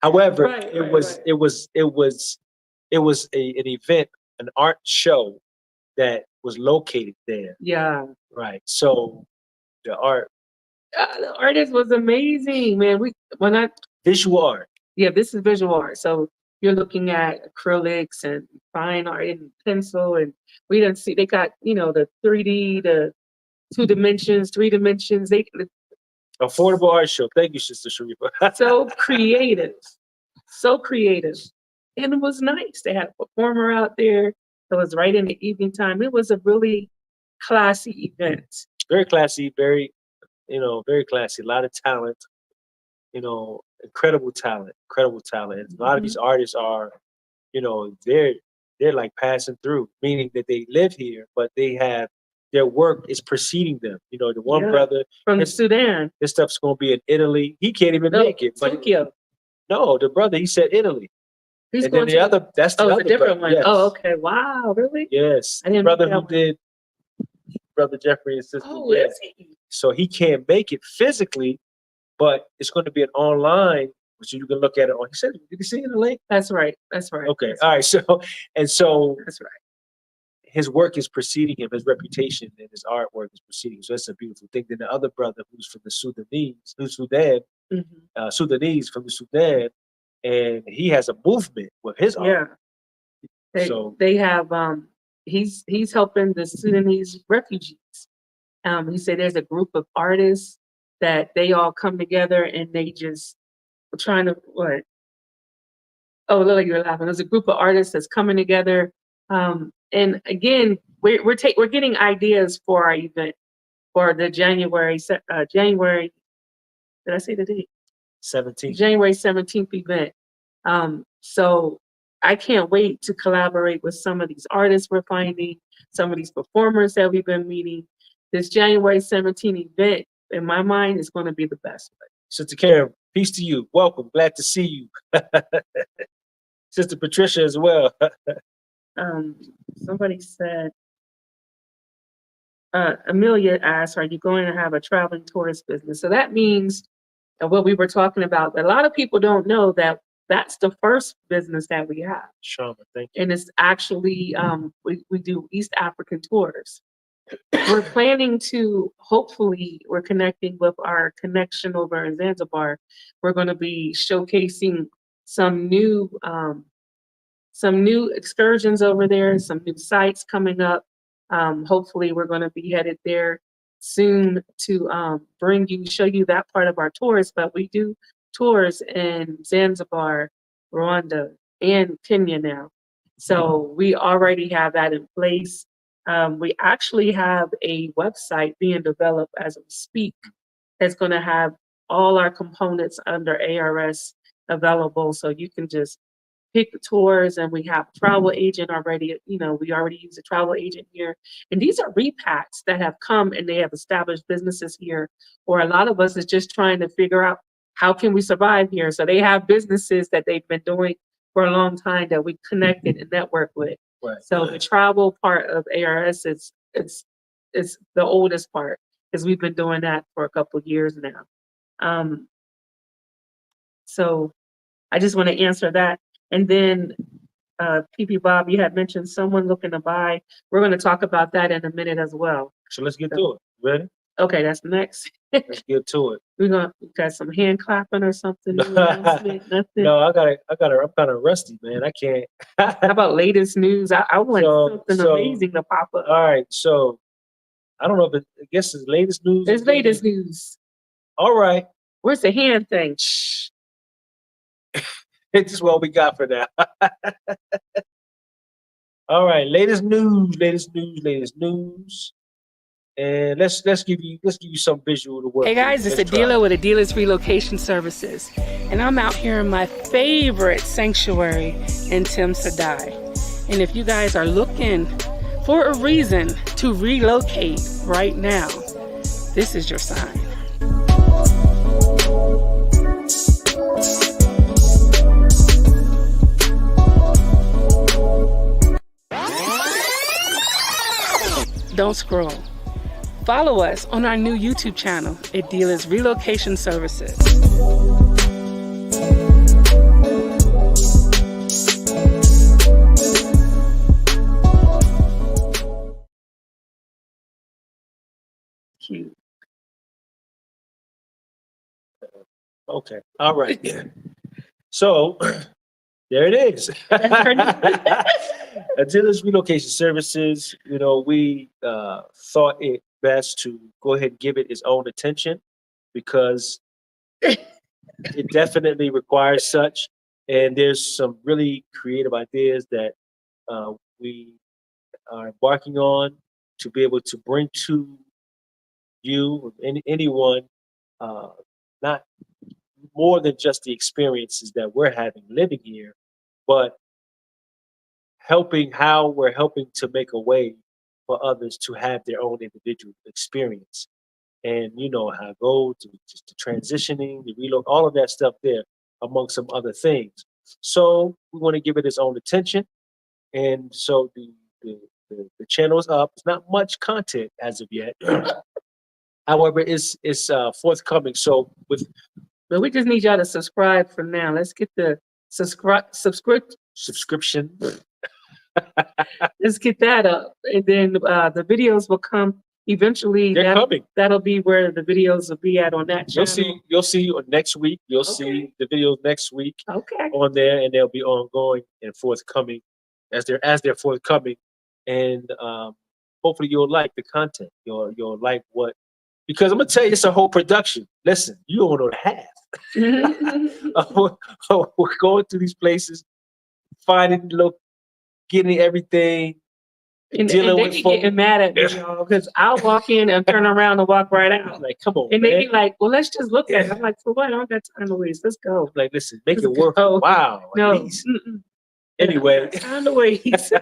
However, Right, it was an event, an art show that was located there. Yeah, Right. So the art, the artist was amazing, man. visual art. Yeah, this is visual art. So you're looking at acrylics and fine art and pencil, and we didn't see they got the 3D, the 2 dimensions, 3 dimensions. They Affordable art show. Thank you, Sister Sharifa. so creative, so creative, and it was nice. They had a performer out there. It was right in the evening time. It was a really classy event. Very classy, very classy. A lot of talent, incredible talent, incredible talent. And a lot of these artists are, they're like passing through, meaning that they live here, but their work is preceding them. The one Yeah. brother From Sudan. This stuff's gonna be in Italy. He can't even No, make it. But Tokyo. no, the brother, he said Italy. He's And going then the to other, that's the oh, other it's a different brother. one. Yes. Oh, okay. Wow, really? Yes. I didn't Brother know who that. did Brother Jeffrey and Sister. Oh, yes. is he? So he can't make it physically, but it's going to be an online, so you can look at it on. He said, did you see it in the link? That's right. That's right. Okay. That's All right. right. So That's right. his work is preceding him, his reputation and his artwork is preceding him. So that's a beautiful thing. Then the other brother who's from the Sudanese from the Sudan, and he has a movement with his art. Yeah. They have he's helping the Sudanese refugees. He said there's a group of artists that they all come together and they just trying to what? Oh, look like you're laughing. There's a group of artists that's coming together. And again, we're getting ideas for our event for the January. Did I say the date? 17th. January 17th event. So I can't wait to collaborate with some of these artists we're finding, some of these performers that we've been meeting. This January 17th event, in my mind, is going to be the best. Sister Karen, peace to you. Welcome. Glad to see you. Sister Patricia as well. Somebody said, Amelia asked, are you going to have a traveling tourist business? So that means what we were talking about. A lot of people don't know that that's the first business that we have. Shama, thank you. And it's actually, we do East African tours. we're planning to, hopefully, we're connecting with our connection over in Zanzibar. We're going to be showcasing some new excursions over there, some new sites coming up. Hopefully, we're going to be headed there soon to show you that part of our tours. But we do tours in Zanzibar, Rwanda, and Kenya now. So we already have that in place. We actually have a website being developed as we speak that's going to have all our components under ARS available. So you can just pick the tours, and we have a travel agent already. We already use a travel agent here. And these are repacks that have come and they have established businesses here. Or a lot of us is just trying to figure out how can we survive here. So they have businesses that they've been doing for a long time that we connected and network with. Right. So the travel part of ARS is the oldest part, because we've been doing that for a couple of years now. So I just want to answer that. And then PP Bob, you had mentioned someone looking to buy. We're going to talk about that in a minute as well. So let's get to it. Ready? Okay, that's next. Let's get to it. We got some hand clapping or something. Nothing. No, I'm kind of rusty, man. I can't. How about latest news? I want something amazing to pop up. All right, so I don't know if I guess it's latest news. It's latest news. All right. Where's the hand thing? Shh. It's just what we got for now. All right, latest news. And let's give you some visual to work. Hey guys, it's Adila with Adilah's Relocation Services, and I'm out here in my favorite sanctuary in Tim Sadai. And if you guys are looking for a reason to relocate right now, this is your sign. Don't scroll. Follow us on our new YouTube channel, Adilah's Relocation Services. Cute. Okay. All right. So there it is. Adilah's Relocation Services. We thought it best to go ahead and give it its own attention, because it definitely requires such. And there's some really creative ideas that we are embarking on to be able to bring to you, anyone, not more than just the experiences that we're having living here, but how we're helping to make a way for others to have their own individual experience. And how it goes to transitioning, the reload, all of that stuff there, among some other things. So we want to give it its own attention. And so the channel is up. It's not much content as of yet. However, it's forthcoming. So But we just need y'all to subscribe for now. Let's get the subscription. Let's get that up, and then the videos will come eventually. They're coming. That'll be where the videos will be at on that channel. You'll see next week. You'll see the videos next week. Okay. On there, and they'll be ongoing and forthcoming as they're forthcoming, and hopefully you'll like the content. You'll like what, because I'm gonna tell you, it's a whole production. Listen, you don't know the half. We're going through these places, finding, getting everything, and dealing they with be folks. getting mad at me, y'all, because I'll walk in and turn around and walk right out. Like, come on, and man. they be like, "Well, let's just look at it." I'm like, "For what? I don't got time to waste. Let's go." Like, listen, make it work. Wow. No. Anyway, time to waste.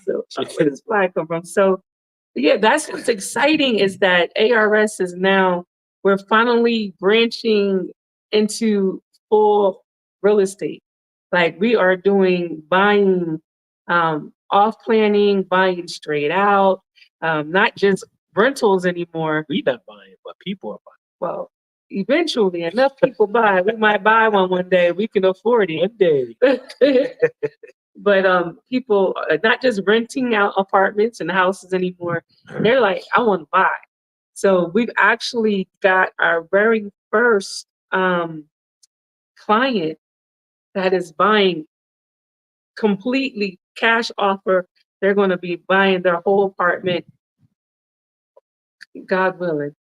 So where does flag come from? So yeah, that's what's exciting, is that ARS is now, we're finally branching into full real estate. Like, we are doing buying off planning, buying straight out, not just rentals anymore. we're not buying, but people are buying. Well, eventually enough people buy. We might buy one day. We can afford it. One day. But people are not just renting out apartments and houses anymore. They're like, I want to buy. So we've actually got our very first client that is buying completely cash offer. They're going to be buying their whole apartment, God willing,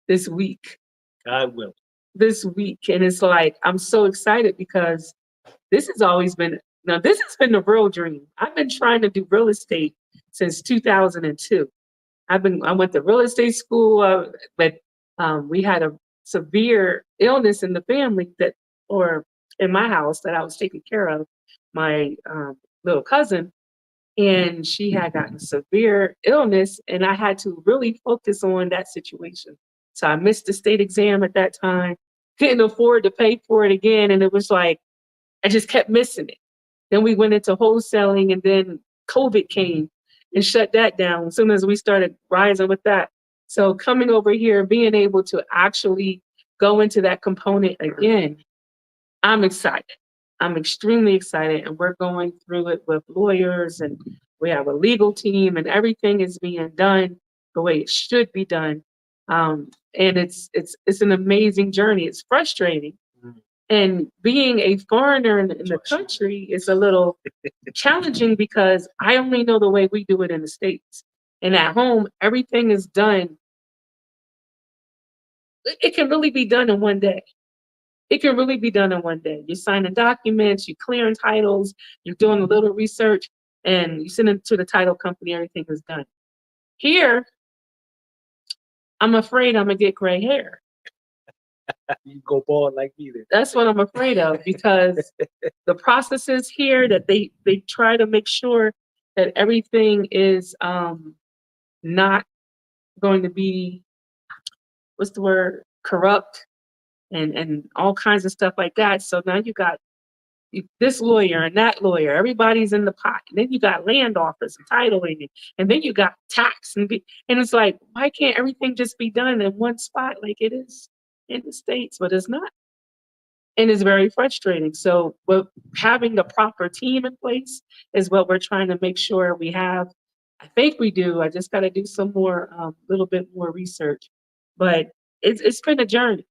this week. God willing. This week. And it's like, I'm so excited because this has always been, now this has been the real dream. I've been trying to do real estate since 2002. I went to real estate school, but we had a severe illness in the family or in my house that I was taking care of, my little cousin, and she had gotten severe illness, and I had to really focus on that situation. So I missed the state exam at that time, couldn't afford to pay for it again, and it was like, I just kept missing it. Then we went into wholesaling, and then COVID came and shut that down as soon as we started rising with that. So coming over here, being able to actually go into that component again, I'm excited. I'm extremely excited, and we're going through it with lawyers, and we have a legal team, and everything is being done the way it should be done. And it's an amazing journey. It's frustrating. And being a foreigner in the country is a little challenging because I only know the way we do it in the States. And at home, everything is done. It can really be done in one day. It can really be done in one day. You're signing documents, you're clearing titles, you're doing a little research, and you send it to the title company, everything is done. Here, I'm afraid I'm gonna get gray hair. You go bald like me then. That's what I'm afraid of, because the processes here that they try to make sure that everything is not going to be, what's the word, corrupt and all kinds of stuff like that. So now you got this lawyer and that lawyer, everybody's in the pot. And then you got land office and titling, and then you got tax, and it's like, why can't everything just be done in one spot like it is in the States? But it's not. And it's very frustrating. So, but having the proper team in place is what we're trying to make sure we have. I think we do. I just got to do some more, little bit more research. But it's been a journey.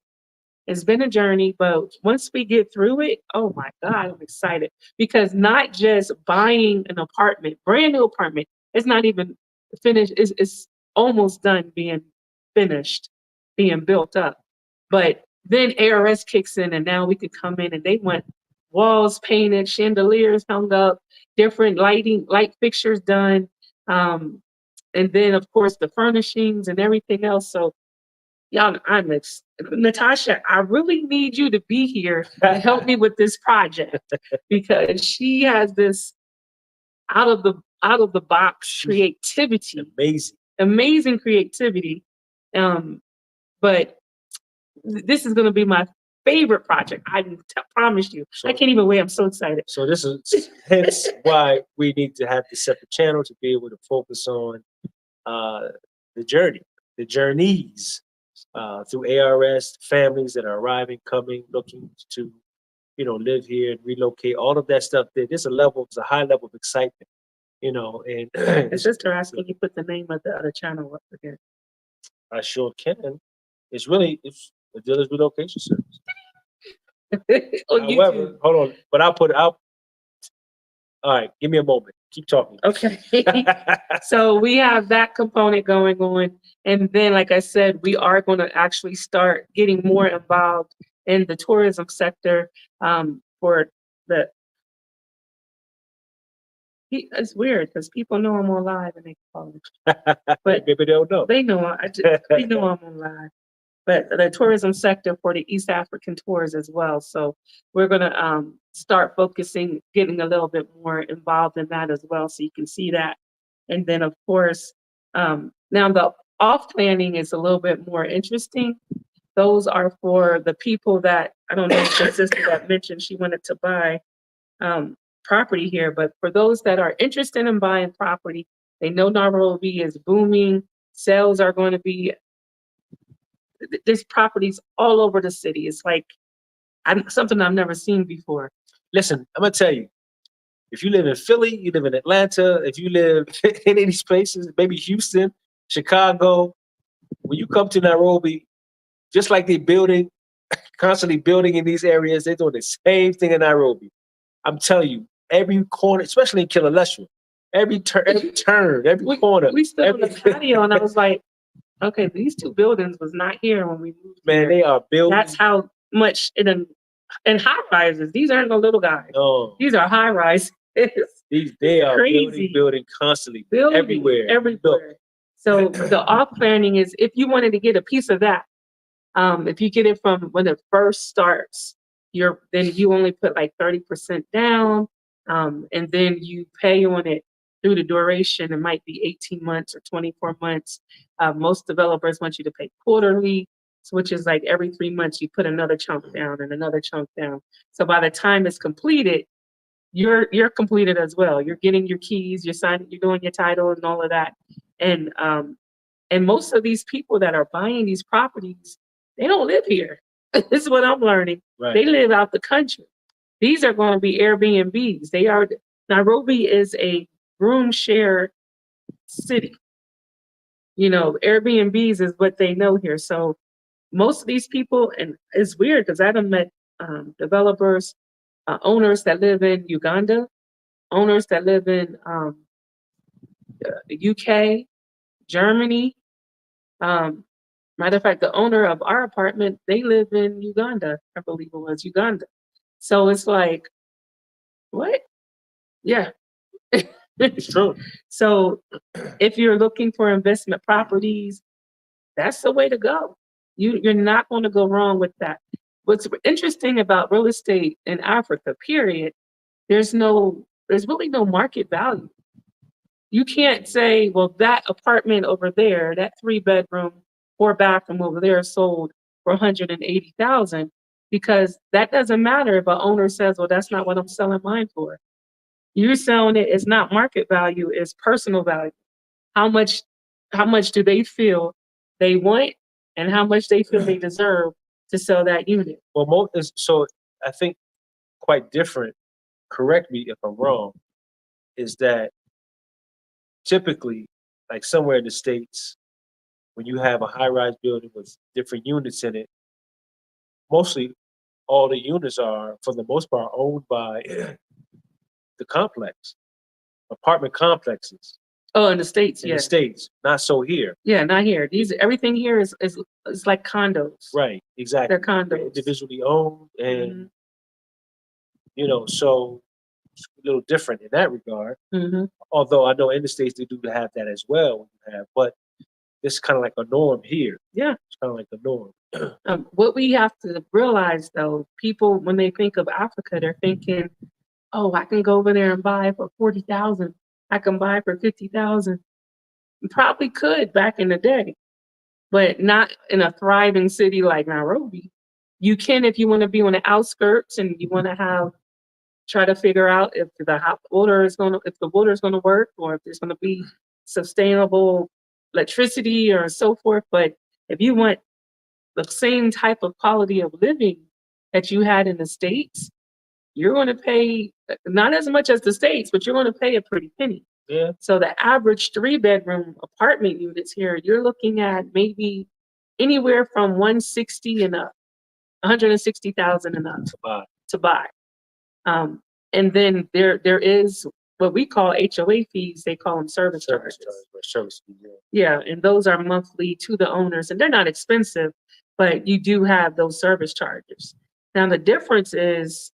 It's been a journey. But once we get through it, oh my God, I'm excited, because not just buying an apartment, brand new apartment, it's not even finished. It's almost done being finished, being built up. But then ARS kicks in, and now we could come in, and they want walls painted, chandeliers hung up, different light fixtures done. And then of course the furnishings and everything else. So y'all, Natasha, I really need you to be here to help me with this project, because she has this out of the box creativity. Amazing creativity. But this is going to be my favorite project. I promise you. So, I can't even wait. I'm so excited. So this is hence why we need to have the separate channel to be able to focus on the journeys through ARS, families that are arriving, coming, looking to, live here and relocate. All of that stuff. There's a high level of excitement, and it's just asking you put the name of the other channel up again. I sure can. It's the Dealer's Relocation Service. However, hold on, but all right, give me a moment. Keep talking. Okay. So we have that component going on. And then, like I said, we are going to actually start getting more involved in the tourism sector for the. It's weird because people know I'm on live and they call it. But maybe they don't know. They know they know I'm on live. But the tourism sector for the East African tours as well. So we're going to start focusing, getting a little bit more involved in that as well, so you can see that. And then, of course, now the off planning is a little bit more interesting. Those are for the people that, I don't know if the sister that mentioned she wanted to buy property here, but for those that are interested in buying property, they know Nairobi is booming. Sales are going to be, there's properties all over the city. It's like something I've never seen before. Listen, I'm gonna tell you, If you live in Philly, you live in Atlanta, if you live in any places, maybe Houston, Chicago, when you come to Nairobi, just like they're building, constantly building in these areas, they're doing the same thing in Nairobi. I'm telling you, every corner, especially in Kilolesha, every turn, every corner. We stood on the patio and I was like, okay, these two buildings was not here when we moved Man, here. they are building. That's how much in high rises. These aren't no little guys. No, These are high rises. they are crazy. building constantly, Building everywhere. everywhere. So the off planning is if you wanted to get a piece of that, if you get it from when it first starts, then you only put like 30% down, and then you pay on it through the duration. It might be 18 months or 24 months. Most developers want you to pay quarterly, which is like every 3 months you put another chunk down and another chunk down. So by the time it's completed, you're completed as well. You're getting your keys, you're signing, you're doing your title and all of that. And most of these people that are buying these properties, they don't live here. This is what I'm learning. Right. They live out the country. These are going to be Airbnbs. Nairobi is a room share city. You know, Airbnbs is what they know here. So most of these people, and it's weird because I haven't met developers, owners that live in Uganda, owners that live in the UK, Germany. Matter of fact, the owner of our apartment, they live in Uganda. I believe it was Uganda. So it's like, what? Yeah. It's true. So if you're looking for investment properties, that's the way to go. You're not going to go wrong with that. What's interesting about real estate in Africa, period, there's really no market value. You can't say, well, that apartment over there, that 3-bedroom, 4-bathroom over there sold for 180,000, because that doesn't matter if an owner says, well, that's not what I'm selling mine for. You're selling it, it's not market value, it's personal value. How much do they feel they want and how much they feel they deserve to sell that unit? Well, so I think quite different, correct me if I'm wrong, is that typically, like somewhere in the States, when you have a high-rise building with different units in it, mostly all the units are, for the most part, owned by the complex, apartment complexes. Oh, in the States, In yeah. the States, not so here. Yeah, not here. Everything here is like condos. Right, exactly. They're condos. They're individually owned, and Mhm. you know, so it's a little different in that regard. Mhm. Although I know in the States they do have that as well. But it's kind of like a norm here. Yeah. It's kind of like the norm. What we have to realize, though, people when they think of Africa, they're thinking, "Oh, I can go over there and buy for 40,000. I can buy for 50,000." You probably could back in the day, but not in a thriving city like Nairobi. You can if you want to be on the outskirts and you want to try to figure out if the water is going to work, or if there's going to be sustainable electricity or so forth. But if you want the same type of quality of living that you had in the States, you're going to pay not as much as the States, but you're going to pay a pretty penny. Yeah. So the average 3-bedroom apartment units here, you're looking at maybe anywhere from 160 and up, 160,000 and up to buy. And then there is what we call HOA fees. They call them service charges. Service fees, Yeah, and those are monthly to the owners, and they're not expensive, but you do have those service charges. Now the difference is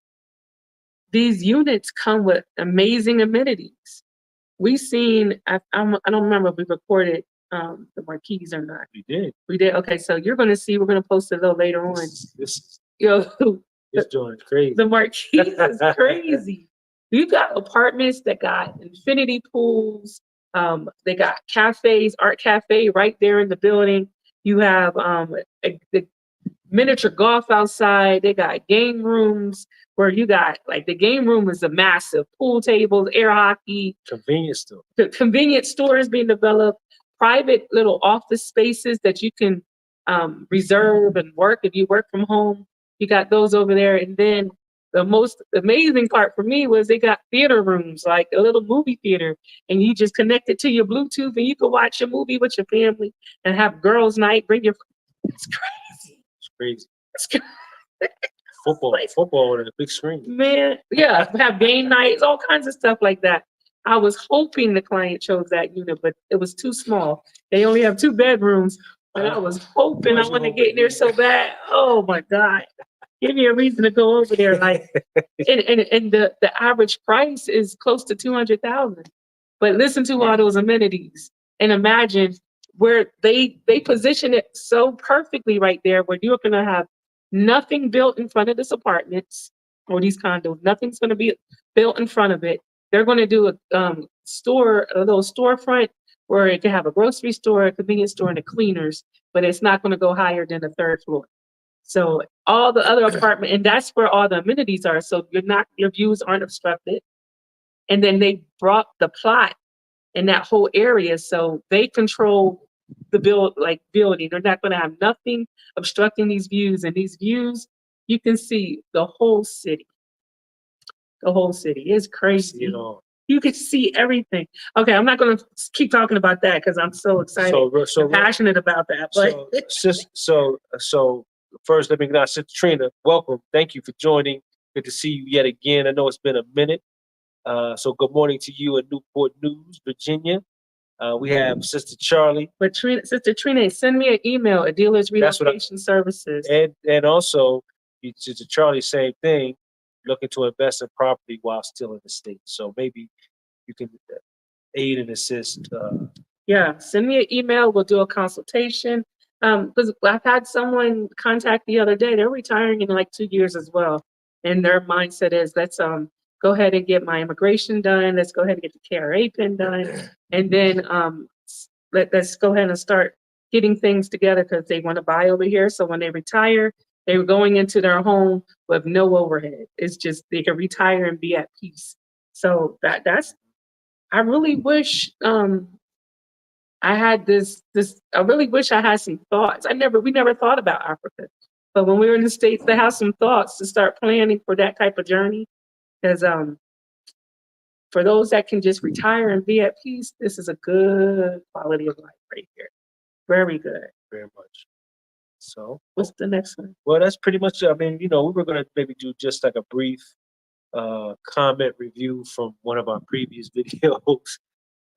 these units come with amazing amenities. We've seen, I don't remember if we recorded the marquees or not. We did. We did. Okay, so you're going to see. We're going to post it a little later on. This Joint crazy. The marquees is crazy. We've got apartments that got infinity pools. They got cafes, art cafe right there in the building. You have the miniature golf outside. They got game rooms where you got like the game room is a massive pool tables, air hockey, convenience store. The convenience store is being developed. Private little office spaces that you can reserve and work if you work from home. You got those over there, and then the most amazing part for me was they got theater rooms, like a little movie theater, and you just connect it to your Bluetooth and you can watch a movie with your family and have girls' night. Bring your, it's crazy. It's crazy. It's crazy. Football on a big screen. Man, yeah, have game nights, all kinds of stuff like that. I was hoping the client chose that unit, but it was too small. They only have 2 bedrooms, but I was hoping I want to get in there so bad. Oh my God. Give me a reason to go over there. Like, and the average price is close to 200,000. But listen to all those amenities and imagine where they position it so perfectly right there, where you're gonna have nothing built in front of this apartments or these condos. Nothing's gonna be built in front of it. They're gonna do a little storefront where it can have a grocery store, a convenience store, and a cleaners, but it's not gonna go higher than the 3rd floor. So all the other apartment, and that's where all the amenities are. So your views aren't obstructed. And then they brought the plot in that whole area. So they control the building. They're not going to have nothing obstructing these views. And these views, you can see the whole city. The whole city is crazy. You know, you can see everything. Okay, I'm not going to keep talking about that because I'm so excited, and passionate about that. But so first, let me acknowledge Sister Trina. Welcome. Thank you for joining. Good to see you yet again. I know it's been a minute. So good morning to you in Newport News, Virginia. We have Sister Charlie. But Sister Trina, send me an email at Dealers Relocation Services. And also, Sister Charlie, same thing, looking to invest in property while still in the state. So maybe you can aid and assist. Yeah, send me an email. We'll do a consultation. Because I've had someone contact the other day. They're retiring in like 2 years as well. And their mindset is, let's go ahead and get my immigration done. Let's go ahead and get the KRA pin done. And then let's go ahead and start getting things together because they want to buy over here. So when they retire, they're going into their home with no overhead. It's just they can retire and be at peace. So that's I really wish I had this I really wish I had some thoughts. We never thought about Africa. But when we were in the States, to have some thoughts to start planning for that type of journey. Because for those that can just retire and be at peace, this is a good quality of life right here. Very good. Very much. So what's the next one? Well, that's pretty much, I mean, we were going to maybe do just like a brief comment review from one of our previous videos.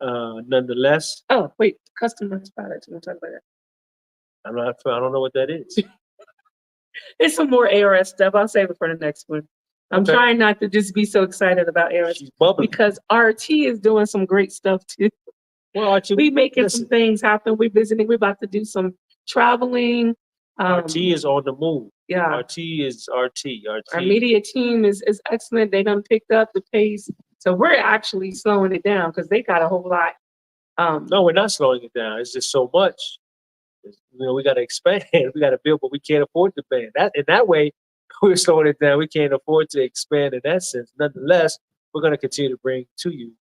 Nonetheless. Oh, wait, customized products. We'll talk about that. I don't know what that is. It's some more ARS stuff. I'll save it for the next one. I'm trying not to just be so excited about ARS because RT is doing some great stuff too. Well, RT, we making some things happen. We're visiting. We're about to do some traveling. RT is on the move. Yeah. RT is RT. Our media team is excellent. They done picked up the pace. So we're actually slowing it down because they got a whole lot. No, we're not slowing it down. It's just so much. We got to expand. We got to build, but we can't afford to expand. In that way, we're slowing it down. We can't afford to expand in that sense. Nonetheless, we're going to continue to bring to you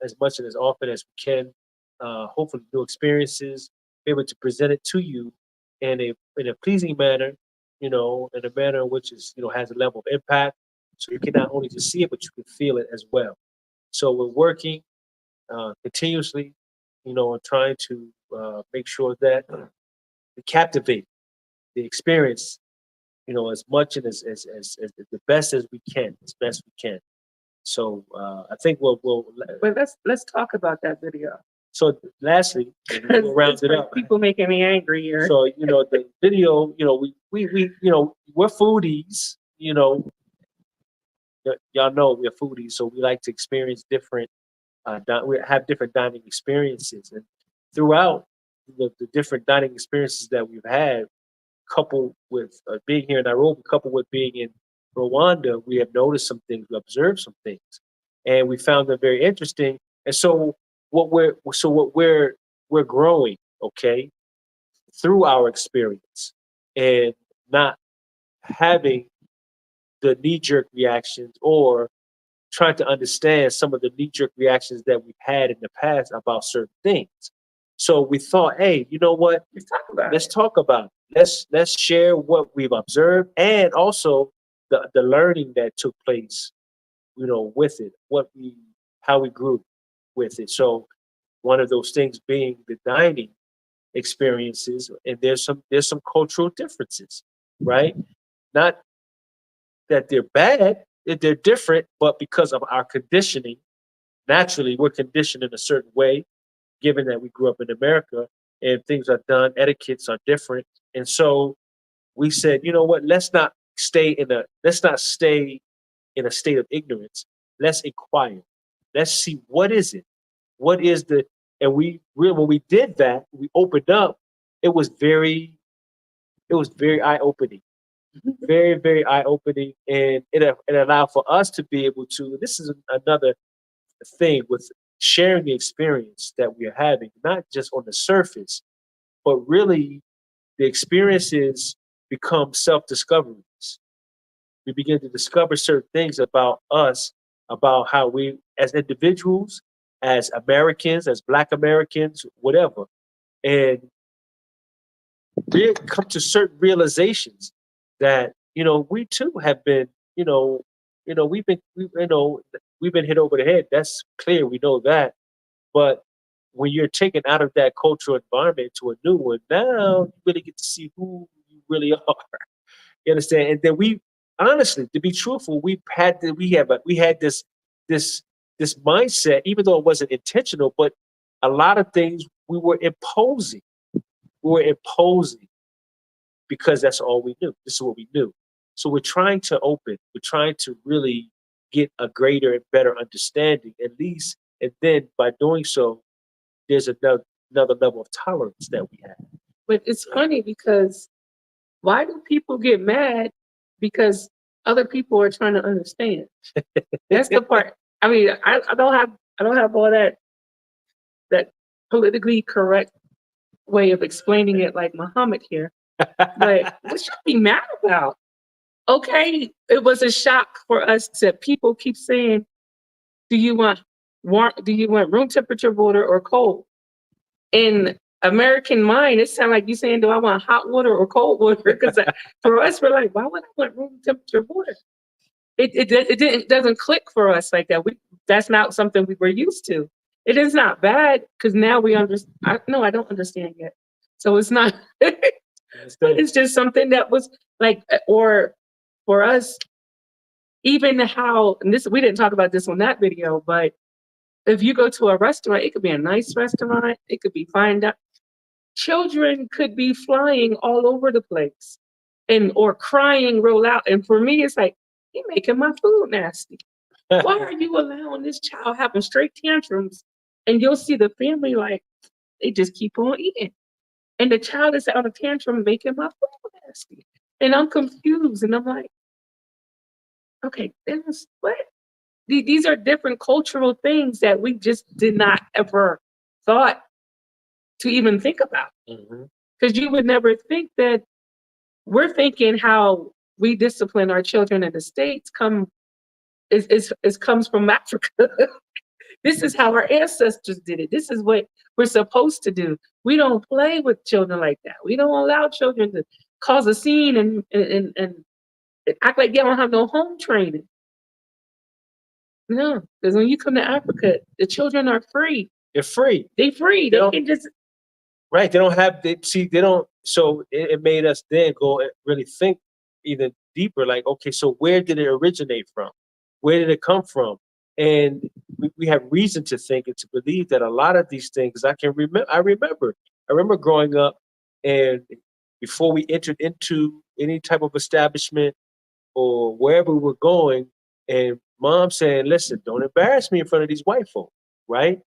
as much and as often as we can. Hopefully, new experiences, be able to present it to you in a pleasing manner, in a manner which is has a level of impact. So you can not only just see it, but you can feel it as well. So we're working continuously, and trying to make sure that we captivate the experience, as much and as the best as we can, as best we can. So I think we'll. But let's talk about that video. So lastly, we'll round it up. People making me angry here. So the video, we we're foodies, y'all know we're foodies, so we like to experience different. We have different dining experiences, and throughout the different dining experiences that we've had, coupled with being here in Nairobi, coupled with being in Rwanda, we have noticed some things, we observed some things, and we found them very interesting. And so what we're growing, okay, through our experience, and not having the knee-jerk reactions or trying to understand some of the knee-jerk reactions that we've had in the past about certain things. So we thought, hey, you know what? Let's talk about it. Let's share what we've observed, and also the learning that took place, with it, how we grew with it. So one of those things being the dining experiences, and there's some cultural differences, right? Not that they're bad, that they're different, but because of our conditioning, naturally we're conditioned in a certain way, given that we grew up in America and things are done, etiquettes are different. And so we said, you know what, let's not stay in a state of ignorance. Let's inquire. Let's see what is it? What is the and when we did that, we opened up, it was very eye-opening. Very, very eye-opening. And it allowed for us to be able to, this is another thing with sharing the experience that we are having, not just on the surface, but really the experiences become self-discoveries. We begin to discover certain things about us, about how we, as individuals, as Americans, as Black Americans, whatever, and come to certain realizations that we too have been, we've been hit over the head. That's clear. We know that, but when you're taken out of that cultural environment to a new one, now you really get to see who you really are. You understand? And then we, honestly, to be truthful, we had this mindset, even though it wasn't intentional, but a lot of things we were imposing. We were imposing because that's all we knew. This is what we knew. So we're trying to open. We're trying to really get a greater and better understanding, at least. And then by doing so, there's another level of tolerance that we have. But it's funny because why do people get mad? Because other people are trying to understand. That's the part. I mean, I don't have all that politically correct way of explaining it like Muhammad here. But what should I be mad about? Okay, it was a shock for us to people keep saying, do you want room temperature water or cold? In American mind, it sounds like you saying, do I want hot water or cold water? Because for us, we're like, why would I want room temperature water? It doesn't click for us like that. That's not something we were used to. It is not bad because now we understand. No, I don't understand yet. So it's not. It's just something that was like, or for us, even how, and this, we didn't talk about this on that video, but if you go to a restaurant, it could be a nice restaurant, it could be fine. Children could be flying all over the place or crying real loud. And for me, it's like, you're making my food nasty. Why are you allowing this child having straight tantrums? And you'll see the family like, they just keep on eating. And the child is on a tantrum making my food nasty. And I'm confused. And I'm like, okay, what? These are different cultural things that we just did not ever thought to even think about. Because you would never think that we're thinking how we discipline our children in the States comes from Africa. This is how our ancestors did it. This is what we're supposed to do. We don't play with children like that. We don't allow children to cause a scene and act like they don't have no home training. No, because when you come to Africa, the children are free. They're free. They free. They can just. Right. They don't. So it made us then go and really think even deeper, like, okay, so where did it originate from? Where did it come from? And we have reason to think and to believe that a lot of these things, I remember growing up, and before we entered into any type of establishment or wherever we were going, and mom saying, listen, don't embarrass me in front of these white folk, right?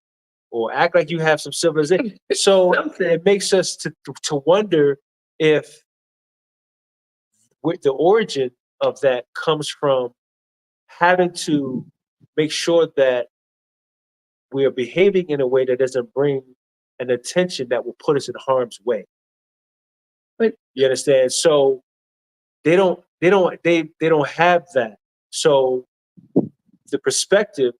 Or act like you have some civilization. So it makes us to wonder if the origin of that comes from having to make sure that we are behaving in a way that doesn't bring an attention that will put us in harm's way. But you understand? So they don't have that. So the perspective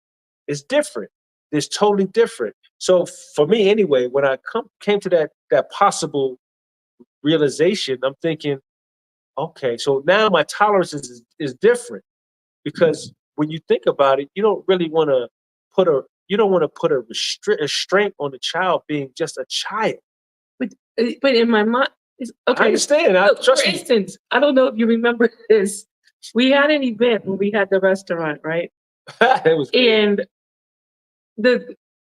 is different. It's totally different. So for me anyway, when I came to that possible realization, I'm thinking, Okay, so now my tolerance is different because when you think about it, you don't really want to you don't want to put a restraint on the child being just a child. But in my mind, okay. I understand. Look, Trust for me. instance, I don't know if you remember this. We had an event when we had the restaurant, right? It was great.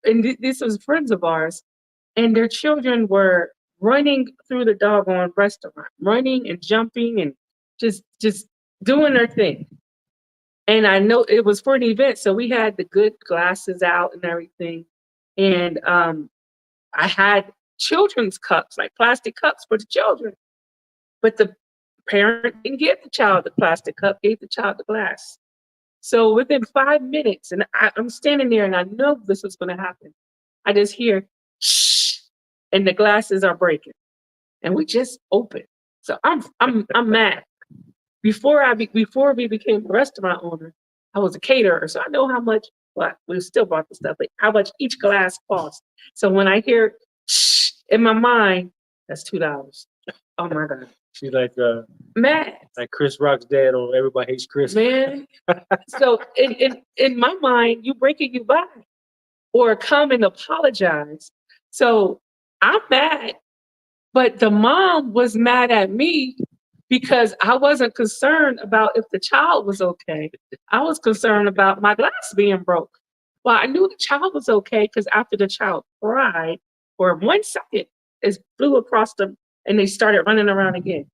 And this was friends of ours, and their children were running through the doggone restaurant, running and jumping and just doing their thing. And I know it was for an event, so we had the good glasses out and everything. And I had children's cups, like plastic cups for the children. But the parent didn't give the child the plastic cup, gave the child the glass. So within 5 minutes, and I'm standing there and I know this was going to happen. I just hear, shh, and the glasses are breaking. And we just opened. So I'm mad. Before we became a restaurant owner, I was a caterer. So I know how much, well, we still bought the stuff, but how much each glass cost. So when I hear shh in my mind, that's $2. Oh my God. She's like Mad. like Chris Rock's dad on Everybody Hates Chris. Man. So in my mind, you break it, you buy, or come and apologize. So I'm mad, but the mom was mad at me because I wasn't concerned about if the child was okay. I was concerned about my glass being broke. Well, I knew the child was okay because after the child cried for 1 second, it flew across them and they started running around again.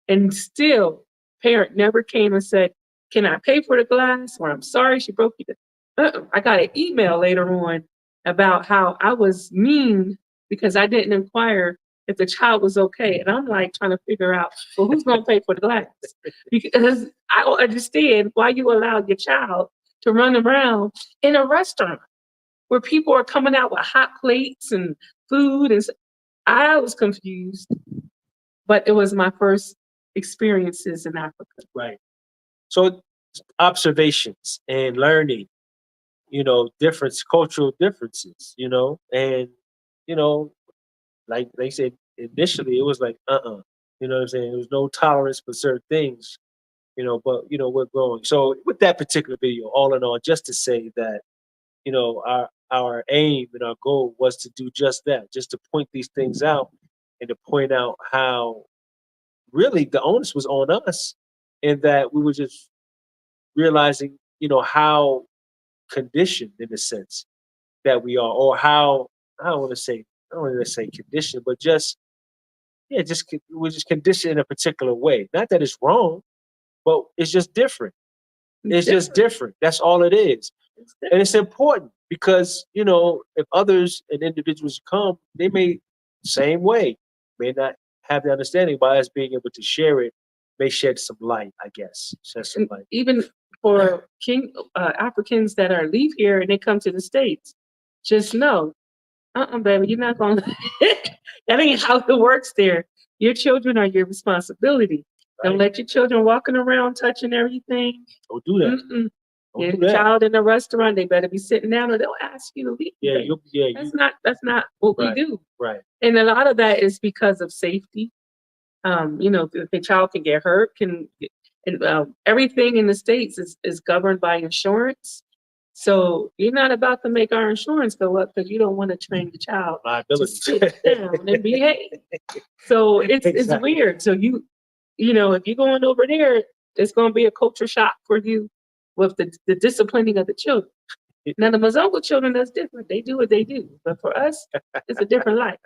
And still, parent never came and said, "Can I pay for the glass?" Or "I'm sorry, she broke it." I got an email later on about how I was mean because I didn't inquire if the child was okay. And I'm like trying to figure out, well, who's going to pay for the glass? Because I don't understand why you allow your child to run around in a restaurant where people are coming out with hot plates and food. And I was confused, but it was my first experiences in Africa. Right. So observations and learning, cultural differences, and, like they said, initially it was like, you know what I'm saying? There was no tolerance for certain things, but, we're growing. So with that particular video, all in all, just to say that, our aim and our goal was to do just that, just to point these things out and to point out how really the onus was on us, and that we were just realizing, how conditioned in a sense that we are, or how I don't want to say conditioned, but just we're just conditioned in a particular way. Not that it's wrong, but it's just different. It's just different. That's all it is. And it's important because, if others and individuals come, they may, same way, may not have the understanding. By us being able to share it, may shed some light, I guess. Shed some light. Even for Africans that are leave here and they come to the States, just know, baby, you're not going to, that ain't how it works there. Your children are your responsibility. Right. Don't let your children walking around touching everything. Don't do that. Mm-mm. Don't Your do that. child in a restaurant, they better be sitting down or they'll ask you to leave. Yeah, That's not what Right. we do. Right. And a lot of that is because of safety. If the child can get hurt, everything in the States is governed by insurance. So you're not about to make our insurance go up because you don't want to train the child to Liability. sit down and behave. So it's Exactly. weird. So if you're going over there, it's going to be a culture shock for you with the disciplining of the children. Now the Mazongo children, that's different. They do what they do, but for us, it's a different life.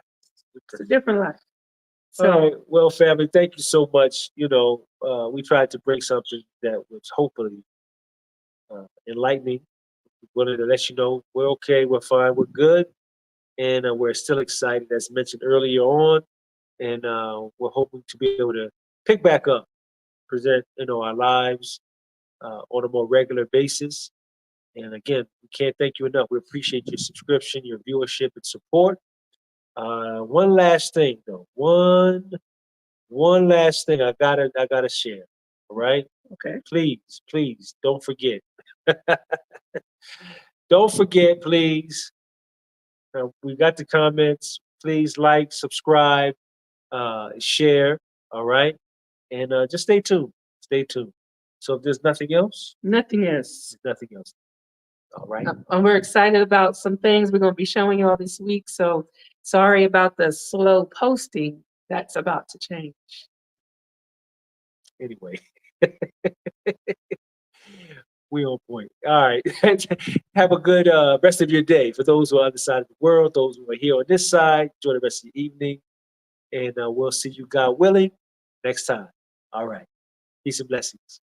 It's a different life. So, all right. Well, family, thank you so much. We tried to bring something that was hopefully enlightening. We wanted to let you know we're okay, we're fine, we're good, and we're still excited, as mentioned earlier on. And we're hoping to be able to pick back up, present our lives on a more regular basis. And again, we can't thank you enough. We appreciate your subscription, your viewership, and support. One last thing, though. One last thing I gotta share. All right. okay. Please don't forget. Don't forget, please. We got the comments. Please like, subscribe, share. All right. And just stay tuned. Stay tuned. So if there's nothing else, Nothing else. nothing else. All right. And we're excited about some things we're going to be showing you all this week. So sorry about the slow posting. That's about to change. Anyway, we on point. All right. Have a good rest of your day. For those who are on the other side of the world, those who are here on this side, enjoy the rest of your evening. And we'll see you, God willing, next time. All right. Peace and blessings.